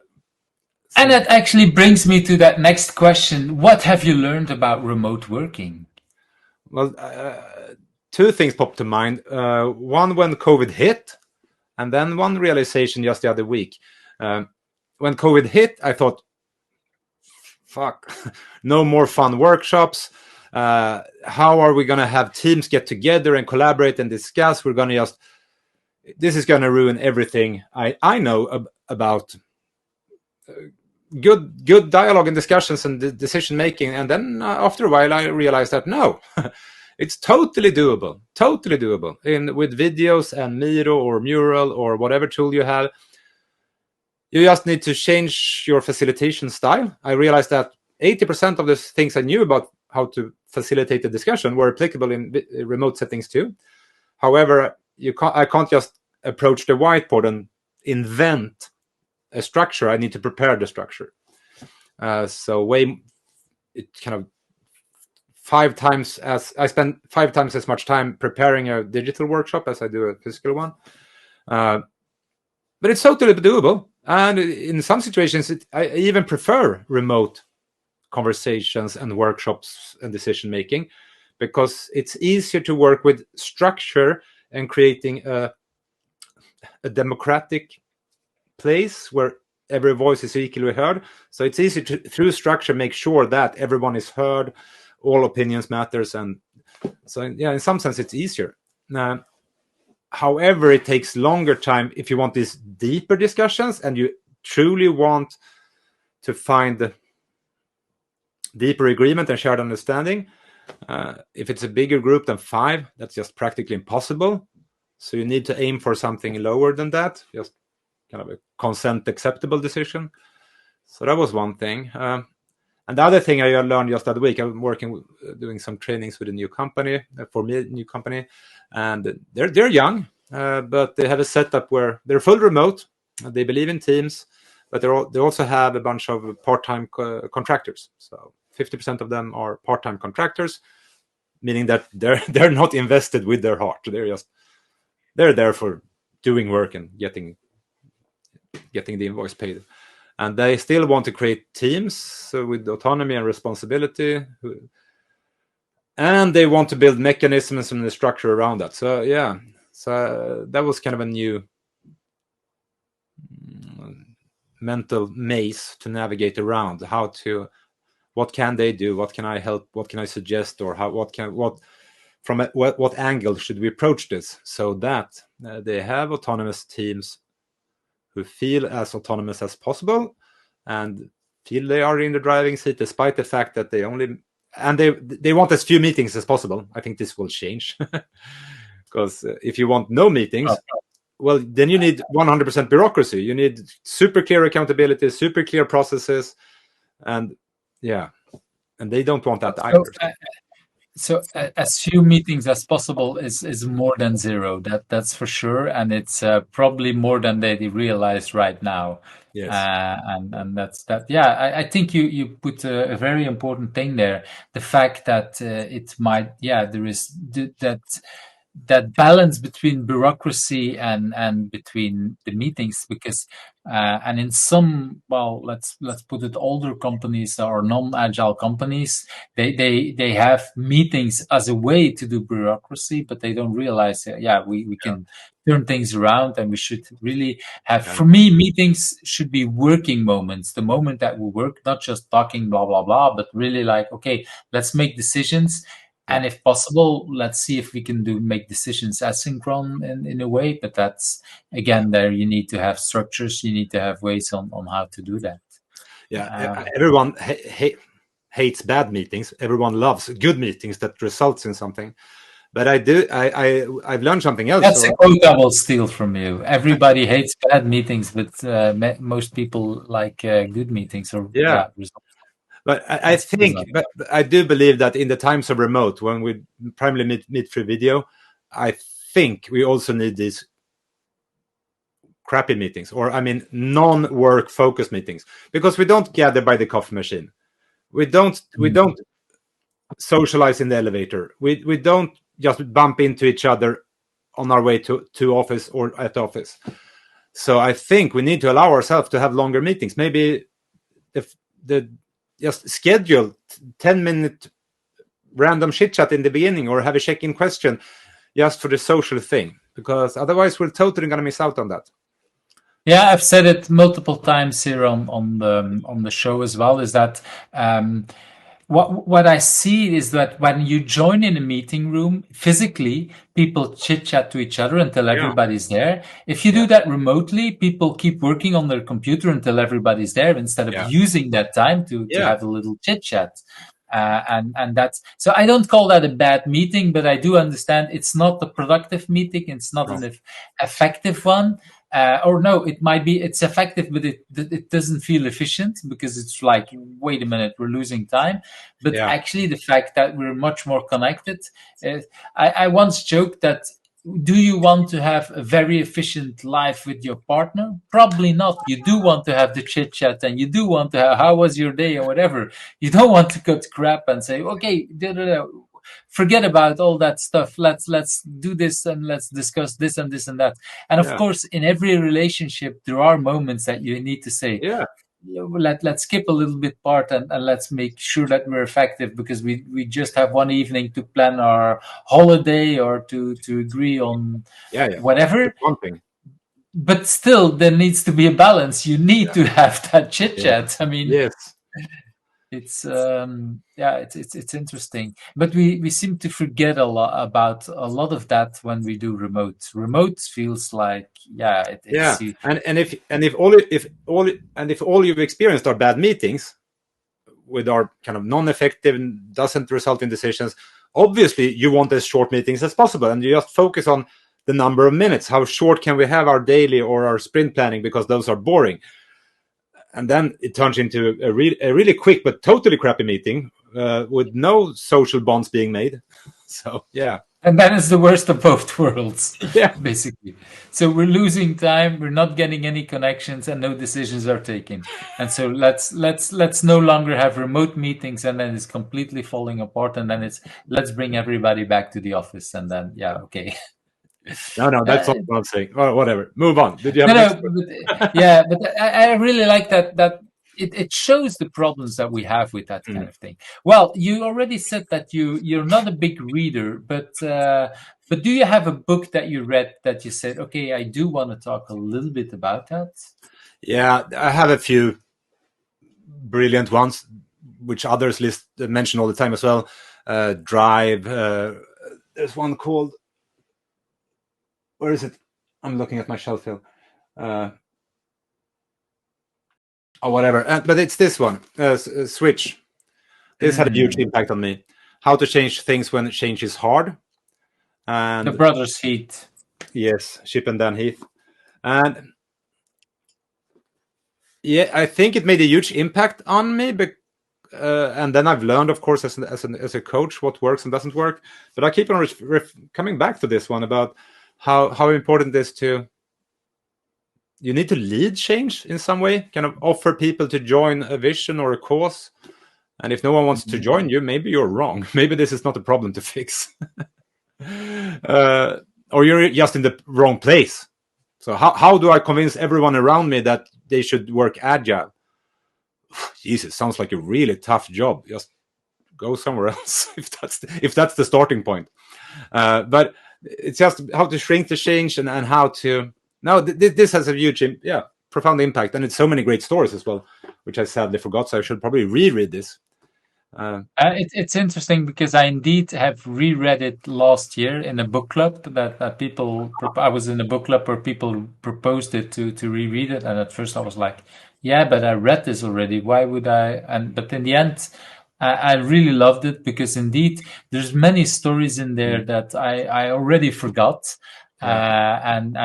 And that actually brings me to that next question. What have you learned about remote working? Well, two things popped to mind. One, when COVID hit, and then one realization just the other week. When COVID hit, I thought, fuck, no more fun workshops. How are we going to have teams get together and collaborate and discuss? This is going to ruin everything I know about good dialogue and discussions and decision making. And then after a while, I realized that no, it's totally doable with videos and Miro or Mural or whatever tool you have. You just need to change your facilitation style. I realized that 80% of the things I knew about how to facilitate the discussion were applicable in remote settings too. However, I can't just approach the whiteboard and invent a structure. I need to prepare the structure. I spend 5 times as much time preparing a digital workshop as I do a physical one. But it's totally doable. And in some situations, I even prefer remote conversations and workshops and decision making, because it's easier to work with structure and creating a democratic place where every voice is equally heard. So it's easy to, through structure, make sure that everyone is heard, all opinions matters, and so in some sense it's easier. However, it takes longer time if you want these deeper discussions and you truly want to find deeper agreement and shared understanding. If it's a bigger group than 5, that's just practically impossible. So you need to aim for something lower than that, just kind of a consent acceptable decision. So that was one thing. And the other thing I learned just that week, I'm doing some trainings with a new company, and they're young, but they have a setup where they're full remote. They believe in teams, but they also have a bunch of part-time contractors. So 50% of them are part-time contractors, meaning that they're not invested with their heart. They're there for doing work and getting the invoice paid. And they still want to create teams with autonomy and responsibility. And they want to build mechanisms and the structure around that. So that was kind of a new mental maze to navigate around. What can they do? What can I help? What can I suggest? Or what angle should we approach this so that they have autonomous teams who feel as autonomous as possible and feel they are in the driving seat, despite the fact that they want as few meetings as possible. I think this will change, because if you want no meetings, well, then you need 100% bureaucracy. You need super clear accountability, super clear processes, and they don't want that either. So as few meetings as possible is more than 0. That's for sure, and it's probably more than they realize right now. Yes. And that's that. Yeah, I think you put a very important thing there. The fact that it might, there is that balance between bureaucracy and between the meetings, because And in some, well, let's put it, older companies or non-agile companies, they have meetings as a way to do bureaucracy, but they don't realize we can turn things around, and we should really have, for me, meetings should be working moments, the moment that we work, not just talking blah blah blah, but really like, okay, let's make decisions. And if possible, let's see if we can make decisions asynchronous in a way. But that's, again, there you need to have structures. You need to have ways on how to do that. Yeah, everyone hates bad meetings. Everyone loves good meetings that results in something. But I've learned something else. That's a quote I will steal from you. Everybody hates bad meetings, but most people like good meetings or results. But I think, but I do believe that in the times of remote, when we primarily meet through video, I think we also need these crappy meetings, or I mean, non-work focused meetings, because we don't gather by the coffee machine. We don't socialize in the elevator. We don't just bump into each other on our way to office or at office. So I think we need to allow ourselves to have longer meetings. Maybe just schedule 10-minute random chit chat in the beginning, or have a check-in question just for the social thing, because otherwise we're totally going to miss out on that. Yeah, I've said it multiple times here on the show as well, is that what I see is that when you join in a meeting room, physically, people chit-chat to each other until everybody's there. If you do that remotely, people keep working on their computer until everybody's there, instead of using that time to have a little chit-chat. And that's, so I don't call that a bad meeting, but I do understand it's not a productive meeting. It's not an effective one. It's effective, but it doesn't feel efficient, because it's like, wait a minute, we're losing time. But actually, the fact that we're much more connected. I once joked that, do you want to have a very efficient life with your partner? Probably not. You do want to have the chit chat, and you do want to have, how was your day or whatever. You don't want to cut crap and say, okay, forget about all that stuff. Let's do this, and let's discuss this and this and that. And of course, in every relationship, there are moments that you need to say, let's skip a little bit part, and let's make sure that we're effective, because we just have one evening to plan our holiday, or to agree on whatever. One thing. But still, there needs to be a balance. You need to have that chit chat. I mean, it's it's interesting, but we seem to forget about a lot of that when we do remote. Remote feels like if all you've experienced are bad meetings with our kind of non-effective and doesn't result in decisions, obviously you want as short meetings as possible, and you just focus on the number of minutes. How short can we have our daily or our sprint planning, because those are boring. And then it turns into a really quick but totally crappy meeting with no social bonds being made. So, And that is the worst of both worlds, basically. So we're losing time, we're not getting any connections, and no decisions are taken. And so let's no longer have remote meetings, and then it's completely falling apart. And then let's bring everybody back to the office, and then okay. No, that's not what I'm saying. Oh, whatever. Move on. Did you have but I really like that it shows the problems that we have with that kind of thing. Well, you already said that you're not a big reader, but do you have a book that you read that you said, okay, I do want to talk a little bit about that? Yeah, I have a few brilliant ones, which others mention all the time as well. Drive. There's one called, where is it? I'm looking at my shelf here. Whatever. But it's this one, Switch. This had a huge impact on me. How to change things when change is hard. And the Brothers Heath. Yes, Chip and Dan Heath. And I think it made a huge impact on me. And then I've learned, of course, as a coach, what works and doesn't work. But I keep on coming back to this one about how important it is you need to lead change in some way, kind of offer people to join a vision or a cause. And if no one wants to join you, maybe you're wrong. Maybe this is not a problem to fix. Or you're just in the wrong place So how do I convince everyone around me that they should work agile? Jesus, sounds like a really tough job. Just go somewhere else if that's the starting point. But it's just how to shrink the change and how to. No, this has a huge, profound impact, and it's so many great stories as well, which I sadly forgot. So I should probably reread this. It's interesting because I indeed have reread it last year in a book club that people. I was in a book club where people proposed it to reread it, and at first I was like, "Yeah, but I read this already. Why would I?" But in the end, I really loved it because indeed there's many stories in there that I already forgot. And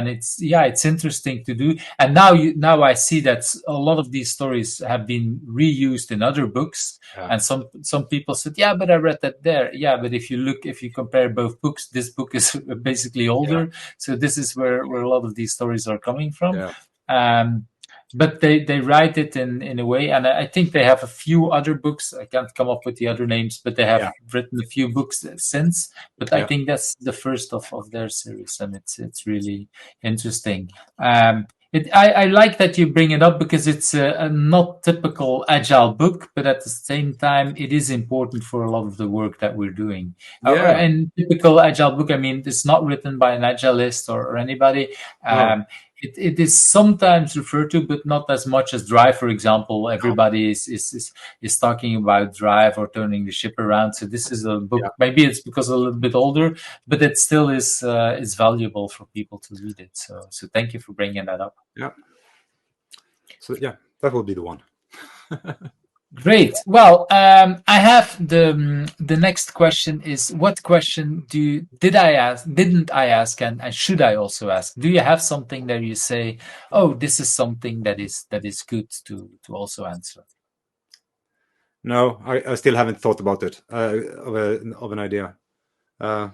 it's interesting to do. And now I see that a lot of these stories have been reused in other books. And some people said, yeah, but I read that there. Yeah, but if you compare both books, this book is basically older. So this is where a lot of these stories are coming from. But they write it in a way, and I think they have a few other books. I can't come up with the other names, but they have written a few books since. But I think that's the first of their series, and it's really interesting. I like that you bring it up because it's a not typical agile book, but at the same time, it is important for a lot of the work that we're doing. And typical agile book, I mean, it's not written by an agilist or anybody. It is sometimes referred to, but not as much as Drive, for example. Everybody is talking about Drive or turning the ship around. So this is a book. Maybe it's because a little bit older, but it still is valuable for people to read it. So thank you for bringing that up. Yeah. So that will be the one. Great. Well, I have the next question is, what question didn't I ask, and should I also ask? Do you have something that you say, oh, this is something that is good to also answer? No, I still haven't thought about it of an idea.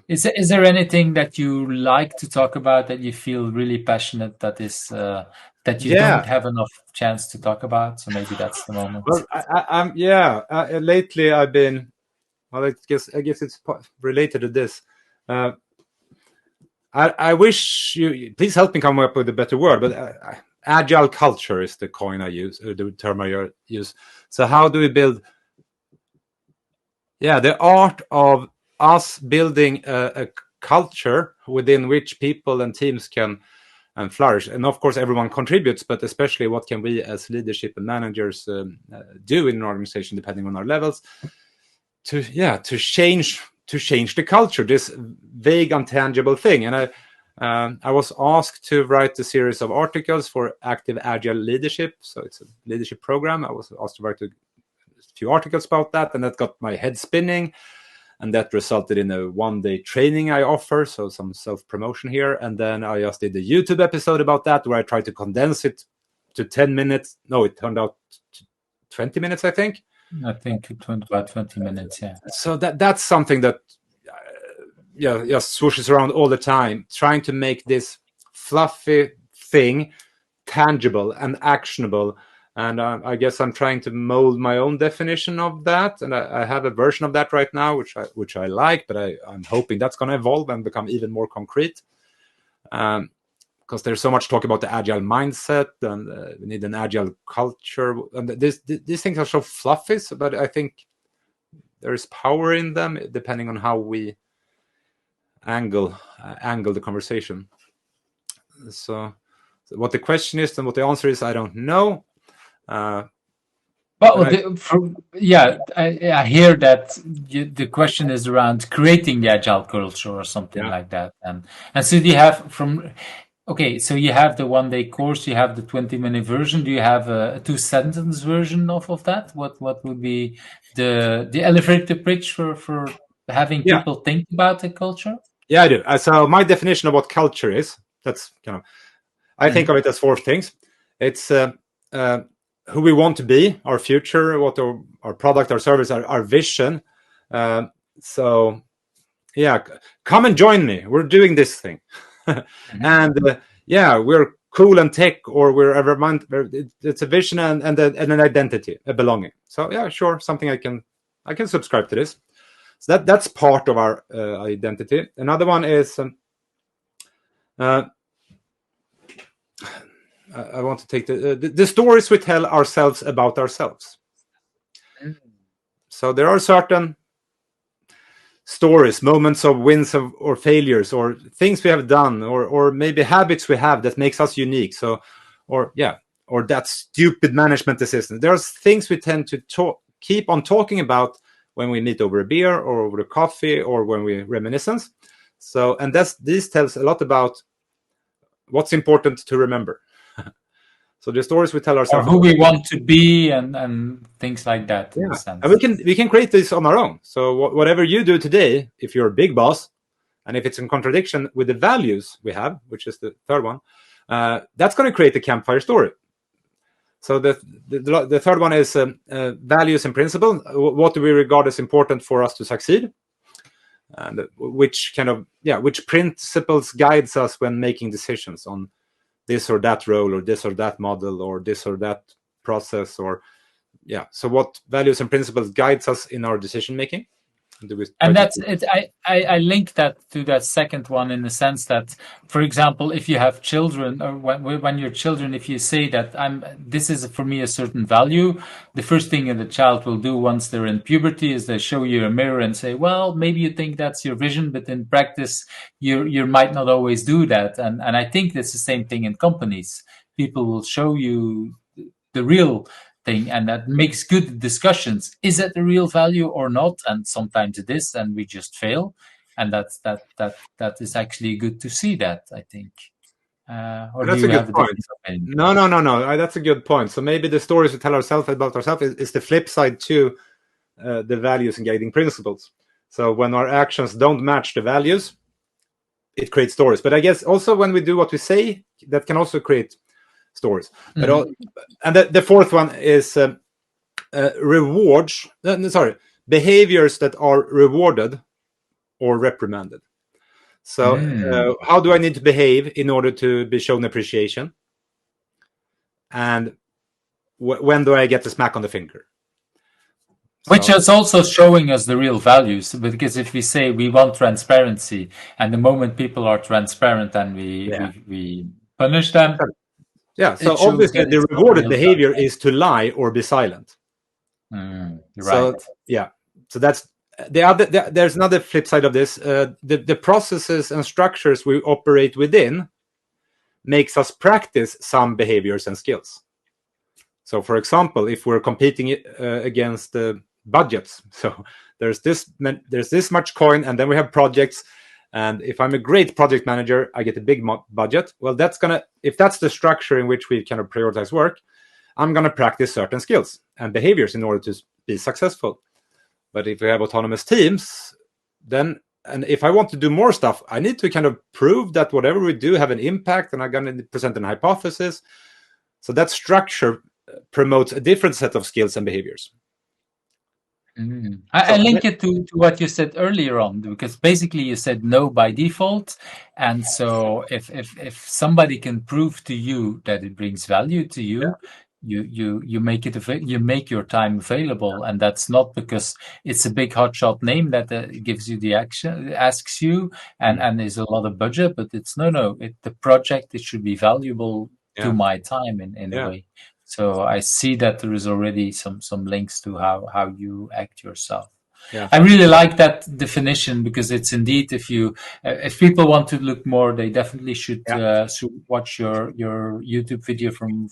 Is there anything that you like to talk about that you feel really passionate that is that you don't have enough chance to talk about? So maybe that's the moment. Well, lately I've been. Well, I guess it's related to this. I wish you please help me come up with a better word, but agile culture is the coin I use, or the term I use. So how do we build? Yeah, the art of us building a culture within which people and teams can flourish, and of course everyone contributes, but especially what can we as leadership and managers do in an organization, depending on our levels, to change the culture, this vague, intangible thing. And I was asked to write a series of articles for active agile leadership, so it's a leadership program. I was asked to write a few articles about that, and that got my head spinning. And that resulted in a one-day training I offer, so some self-promotion here. And then I just did a YouTube episode about that, where I tried to condense it to 10 minutes. No, it turned out to 20 minutes, I think. I think it went about 20 minutes, yeah. So that's something that just swooshes around all the time, trying to make this fluffy thing tangible and actionable. And I guess I'm trying to mold my own definition of that. And I have a version of that right now, which I like, but I'm hoping that's going to evolve and become even more concrete. Because there's so much talk about the agile mindset, and we need an agile culture. And these things are so fluffy, but I think there is power in them, depending on how we angle the conversation. So what the question is and what the answer is, I don't know. I hear that the question is around creating the agile culture or something like that. And so do you have so you have the one-day course, you have the 20-minute version. Do you have a 2-sentence version of that? What would be the elevator pitch for having people think about the culture? Yeah, I do. So my definition of what culture is, that's I think of it as 4 things. It's who we want to be, our future, what our product, our service, our vision. So, come and join me. We're doing this thing. And we're cool and tech, or it's a vision and an identity, a belonging. So, sure, something I can subscribe to this. So that's part of our identity. Another one is I want to take the stories we tell ourselves about ourselves. So there are certain stories, moments of wins or failures, or things we have done, or maybe habits we have that makes us unique. So, or that stupid management assistant. There's things we tend to keep on talking about when we meet over a beer or over a coffee or when we reminiscence. So, and this tells a lot about what's important to remember. So the stories we tell ourselves, or who we want to be, and things like that. Yeah, and we can create this on our own. So whatever you do today, if you're a big boss, and if it's in contradiction with the values we have, which is the third one, that's going to create a campfire story. So the third one is values and principles. What do we regard as important for us to succeed? And which principles guides us when making decisions on this or that role, or this or that model, or this or that process, or so what values and principles guides us in our decision making? And that's it. I link that to that second one in the sense that, for example, if you have children, or when you're children, if you say that this is for me a certain value, the first thing the child will do once they're in puberty is they show you a mirror and say, well, maybe you think that's your vision, but in practice, you might not always do that. And I think that's the same thing in companies. People will show you the real thing, and that makes good discussions. Is it the real value or not? And sometimes it is, and we just fail. And that is actually good to see that, I think. Or that's do you a have good point. No. That's a good point. So maybe the stories we tell ourselves about ourselves is the flip side to the values and guiding principles. So when our actions don't match the values, it creates stories. But I guess also when we do what we say, that can also create stories. Mm-hmm. And the fourth one is behaviors that are rewarded or reprimanded. So how do I need to behave in order to be shown appreciation? And when do I get the smack on the finger? Which is also showing us the real values, because if we say we want transparency, and the moment people are transparent and we punish them, so obviously the rewarded behavior is to lie or be silent. Right. So so that's the other. There's another flip side of this. The processes and structures we operate within makes us practice some behaviors and skills. So, for example, if we're competing against budgets, so there's this much coin, and then we have projects. And if I'm a great project manager, I get a big budget. Well, if that's the structure in which we kind of prioritize work, I'm gonna practice certain skills and behaviors in order to be successful. But if we have autonomous teams, and if I want to do more stuff, I need to kind of prove that whatever we do have an impact, and I'm gonna present an hypothesis. So that structure promotes a different set of skills and behaviors. I link it to what you said earlier on, because basically you said no by default, and so if somebody can prove to you that it brings value to you, you make your time available, and that's not because it's a big hotshot name that gives you the action, asks you, and there's a lot of budget, but it's the project, it should be valuable to my time in a way. So I see that there is already some links to how you act yourself. I really like that definition, because it's indeed, if people want to look more, they definitely should watch your YouTube video from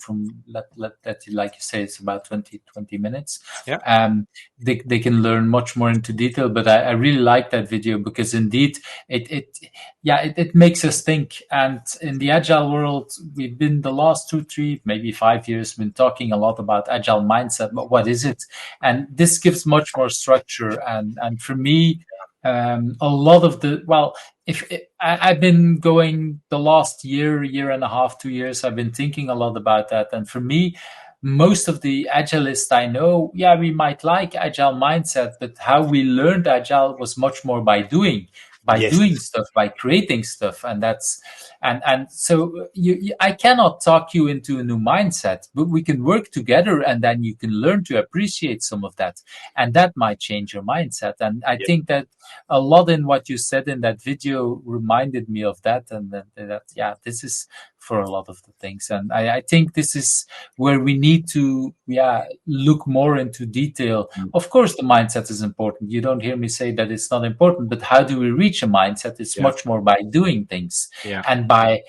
that, like you say, it's about 20 minutes. They can learn much more into detail, but I really like that video, because indeed it makes us think. And in the agile world, we've been the last 2, 3, maybe 5 years been talking a lot about agile mindset, but what is it? And this gives much more structure. And for me, a lot of I've been going the last year and a half, 2 years, I've been thinking a lot about that. And for me, most of the agilists I know, we might like agile mindset, but how we learned agile was much more by doing stuff, by creating stuff. And so I cannot talk you into a new mindset, but we can work together, and then you can learn to appreciate some of that, and that might change your mindset. And I think that a lot in what you said in that video reminded me of that, and that this is for a lot of the things. And I think this is where we need to look more into detail. Of course, the mindset is important. You don't hear me say that it's not important, but how do we reach a mindset? It's much more by doing things and by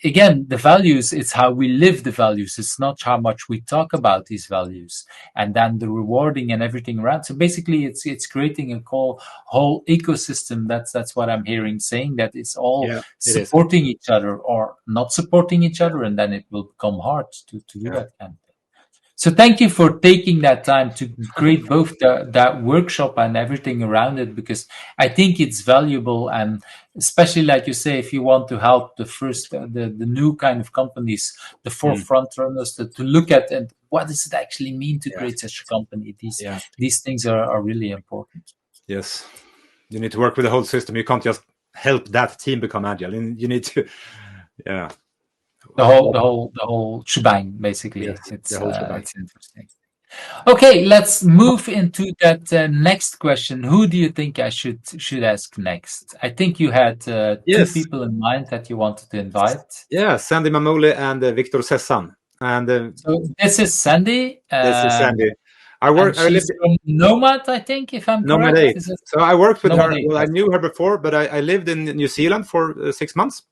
again, the values, it's how we live the values. It's not how much we talk about these values, and then the rewarding and everything around. So basically, it's creating a whole ecosystem. That's what I'm hearing saying, that it's all supporting each other or not supporting each other, and then it will become hard to do that kind of thing. So thank you for taking that time to create both that workshop and everything around it, because I think it's valuable, and especially like you say, if you want to help the new kind of companies, the forefront runners, to look at and what does it actually mean to create such a company. These things are really important. Yes, you need to work with the whole system. You can't just help that team become agile. You need to, the whole shebang, basically. Yes, it's interesting. Okay, let's move into that next question. Who do you think I should ask next? I think you had two people in mind that you wanted to invite. Yeah, Sandy Mamoli and Victor Sessan. And so this is Sandy. This is Sandy. I lived from Nomad, I think, if I'm Nomad correct. So I worked with Nomad her. Well, I knew her before, but I lived in New Zealand for 6 months.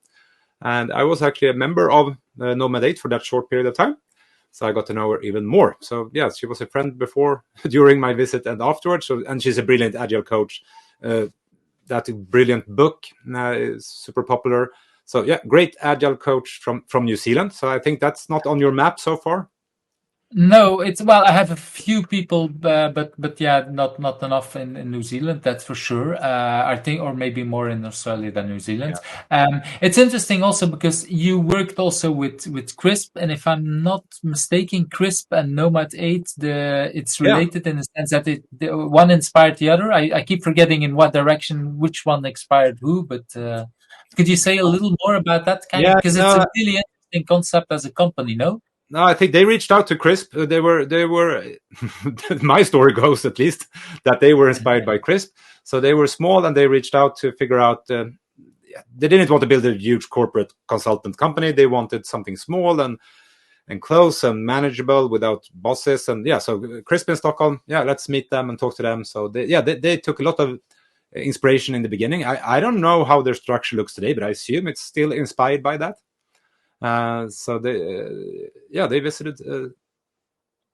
And I was actually a member of Nomad 8 for that short period of time. So I got to know her even more. So yeah, she was a friend before, during my visit, and afterwards. And she's a brilliant agile coach. That brilliant book is super popular. So yeah, great agile coach from New Zealand. So I think that's not on your map so far. No, I have a few people, but yeah, not enough in New Zealand, that's for sure. I think, or maybe more in Australia than New Zealand. It's interesting also because you worked also with CRISP, and if I'm not mistaken, CRISP and Nomad 8, it's related in the sense that one inspired the other. I keep forgetting in what direction which one inspired who, but could you say a little more about that kind of, because it's a really interesting concept as a company, no? No, I think they reached out to CRISP. They were my story goes, at least, that they were inspired by CRISP. So they were small and they reached out to figure out, they didn't want to build a huge corporate consultant company. They wanted something small and close and manageable without bosses. And so CRISP in Stockholm, let's meet them and talk to them. So they took a lot of inspiration in the beginning. I don't know how their structure looks today, but I assume it's still inspired by that. So they visited.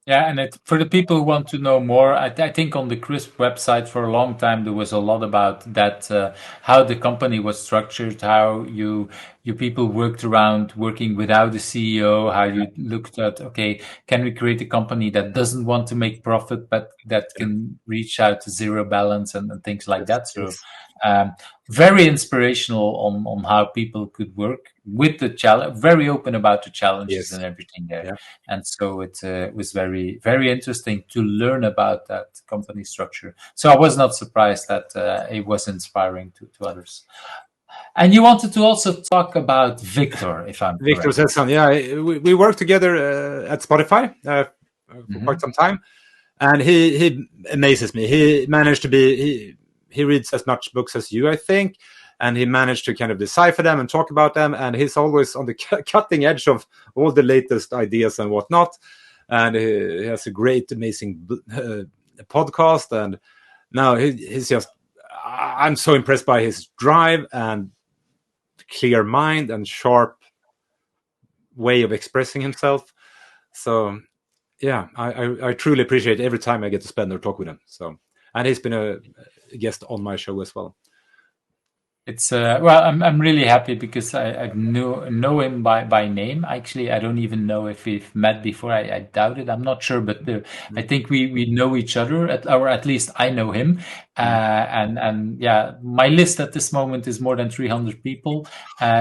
And for the people who want to know more, I think on the CRISP website for a long time there was a lot about that, how the company was structured, how you people worked around working without a CEO, how you looked at, okay, can we create a company that doesn't want to make profit but that can reach out to zero balance and things like that. So very inspirational on how people could work with the challenge, very open about the challenges and everything there. And so it was very, very interesting to learn about that company structure. So I was not surprised that it was inspiring to others. And you wanted to also talk about Victor, if I'm Victor Sessan, we worked together at Spotify for quite some time, and he amazes me. He managed to be he reads as much books as you, I think, and he managed to kind of decipher them and talk about them. And he's always on the cutting edge of all the latest ideas and whatnot. And he has a great, amazing podcast. And now he's just, I'm so impressed by his drive and clear mind and sharp way of expressing himself. So yeah, I truly appreciate every time I get to spend or talk with him. So, and he's been a guest on my show as well. It's I'm really happy because I know him by name. Actually, I don't even know if we've met before. I doubt it. I'm not sure, but I think we know each other, or at least I know him. And my list at this moment is more than 300 people.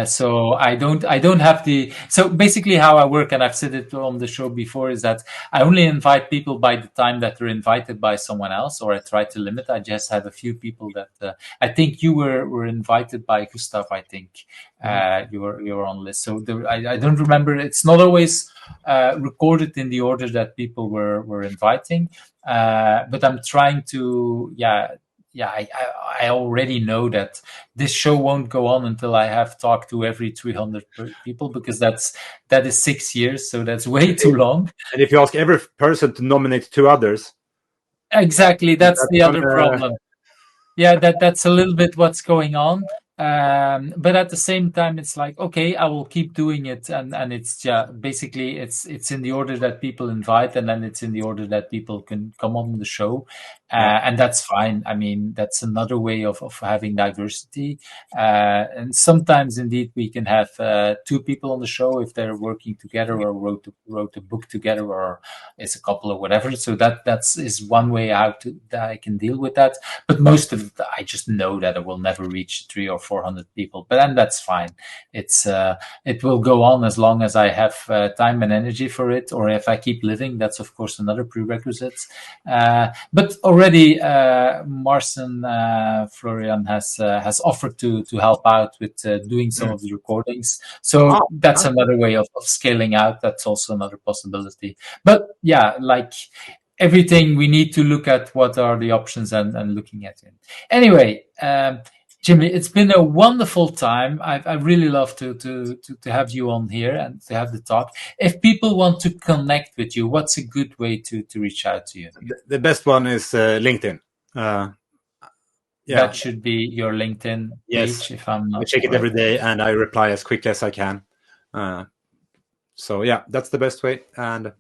So I don't have so basically how I work, and I've said it on the show before, is that I only invite people by the time that they're invited by someone else, or I try to limit. I just have a few people that I think you were invited by Gustav. I think you were on list. So I don't remember. It's not always recorded in the order that people were inviting, but I'm trying to I already know that this show won't go on until I have talked to every 300 people, because that is 6 years, so that's way too long. And if you ask every person to nominate 2 others, exactly, that's the other problem. Yeah, that's a little bit what's going on. But at the same time, it's like, okay, I will keep doing it, and it's basically it's in the order that people invite, and then it's in the order that people can come on the show, and that's fine. I mean, that's another way of having diversity, and sometimes indeed we can have 2 people on the show if they're working together or wrote a book together, or it's a couple or whatever. So that's is one way that I can deal with that. But most of it, I just know that I will never reach 300 or 400 people, but then that's fine. It will go on as long as I have time and energy for it, or if I keep living. That's of course another prerequisite. But already Marcin Florian has offered to help out with doing some of the recordings. So that's another way of scaling out. That's also another possibility. But yeah, like everything, we need to look at what are the options and looking at it. Anyway, Jimmy, it's been a wonderful time. I really love to have you on here and to have the talk. If people want to connect with you, what's a good way to reach out to you? The best one is LinkedIn. That should be your LinkedIn page, if I'm not. I check it every day, and I reply as quickly as I can. So yeah, that's the best way. And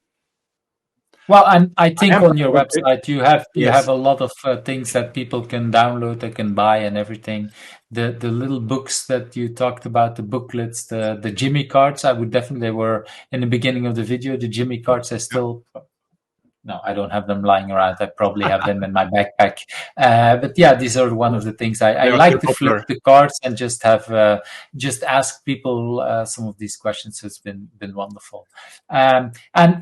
well, and I think on your website you have a lot of things that people can download, they can buy, and everything. The little books that you talked about, the booklets, the Jimmy cards. I would definitely, they were in the beginning of the video. The Jimmy cards, I still. No, I don't have them lying around. I probably have them in my backpack. But yeah, these are one of the things I like to flip the cards and just have just ask people some of these questions. So it's been wonderful. And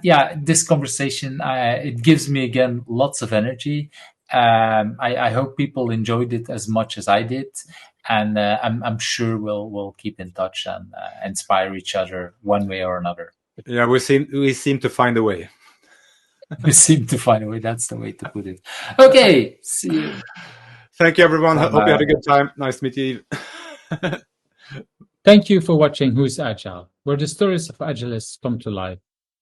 yeah, this conversation it gives me again lots of energy. I hope people enjoyed it as much as I did, and I'm sure we'll keep in touch and inspire each other one way or another. Yeah, we seem to find a way. We seem to find a way. That's the way to put it. Okay, see you. Thank you, everyone. Bye-bye. Hope you had a good time. Nice to meet you. Thank you for watching Who's Agile, where the stories of agilists come to life.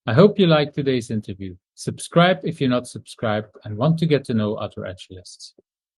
I hope you liked today's interview. Subscribe if you're not subscribed and want to get to know other agilists.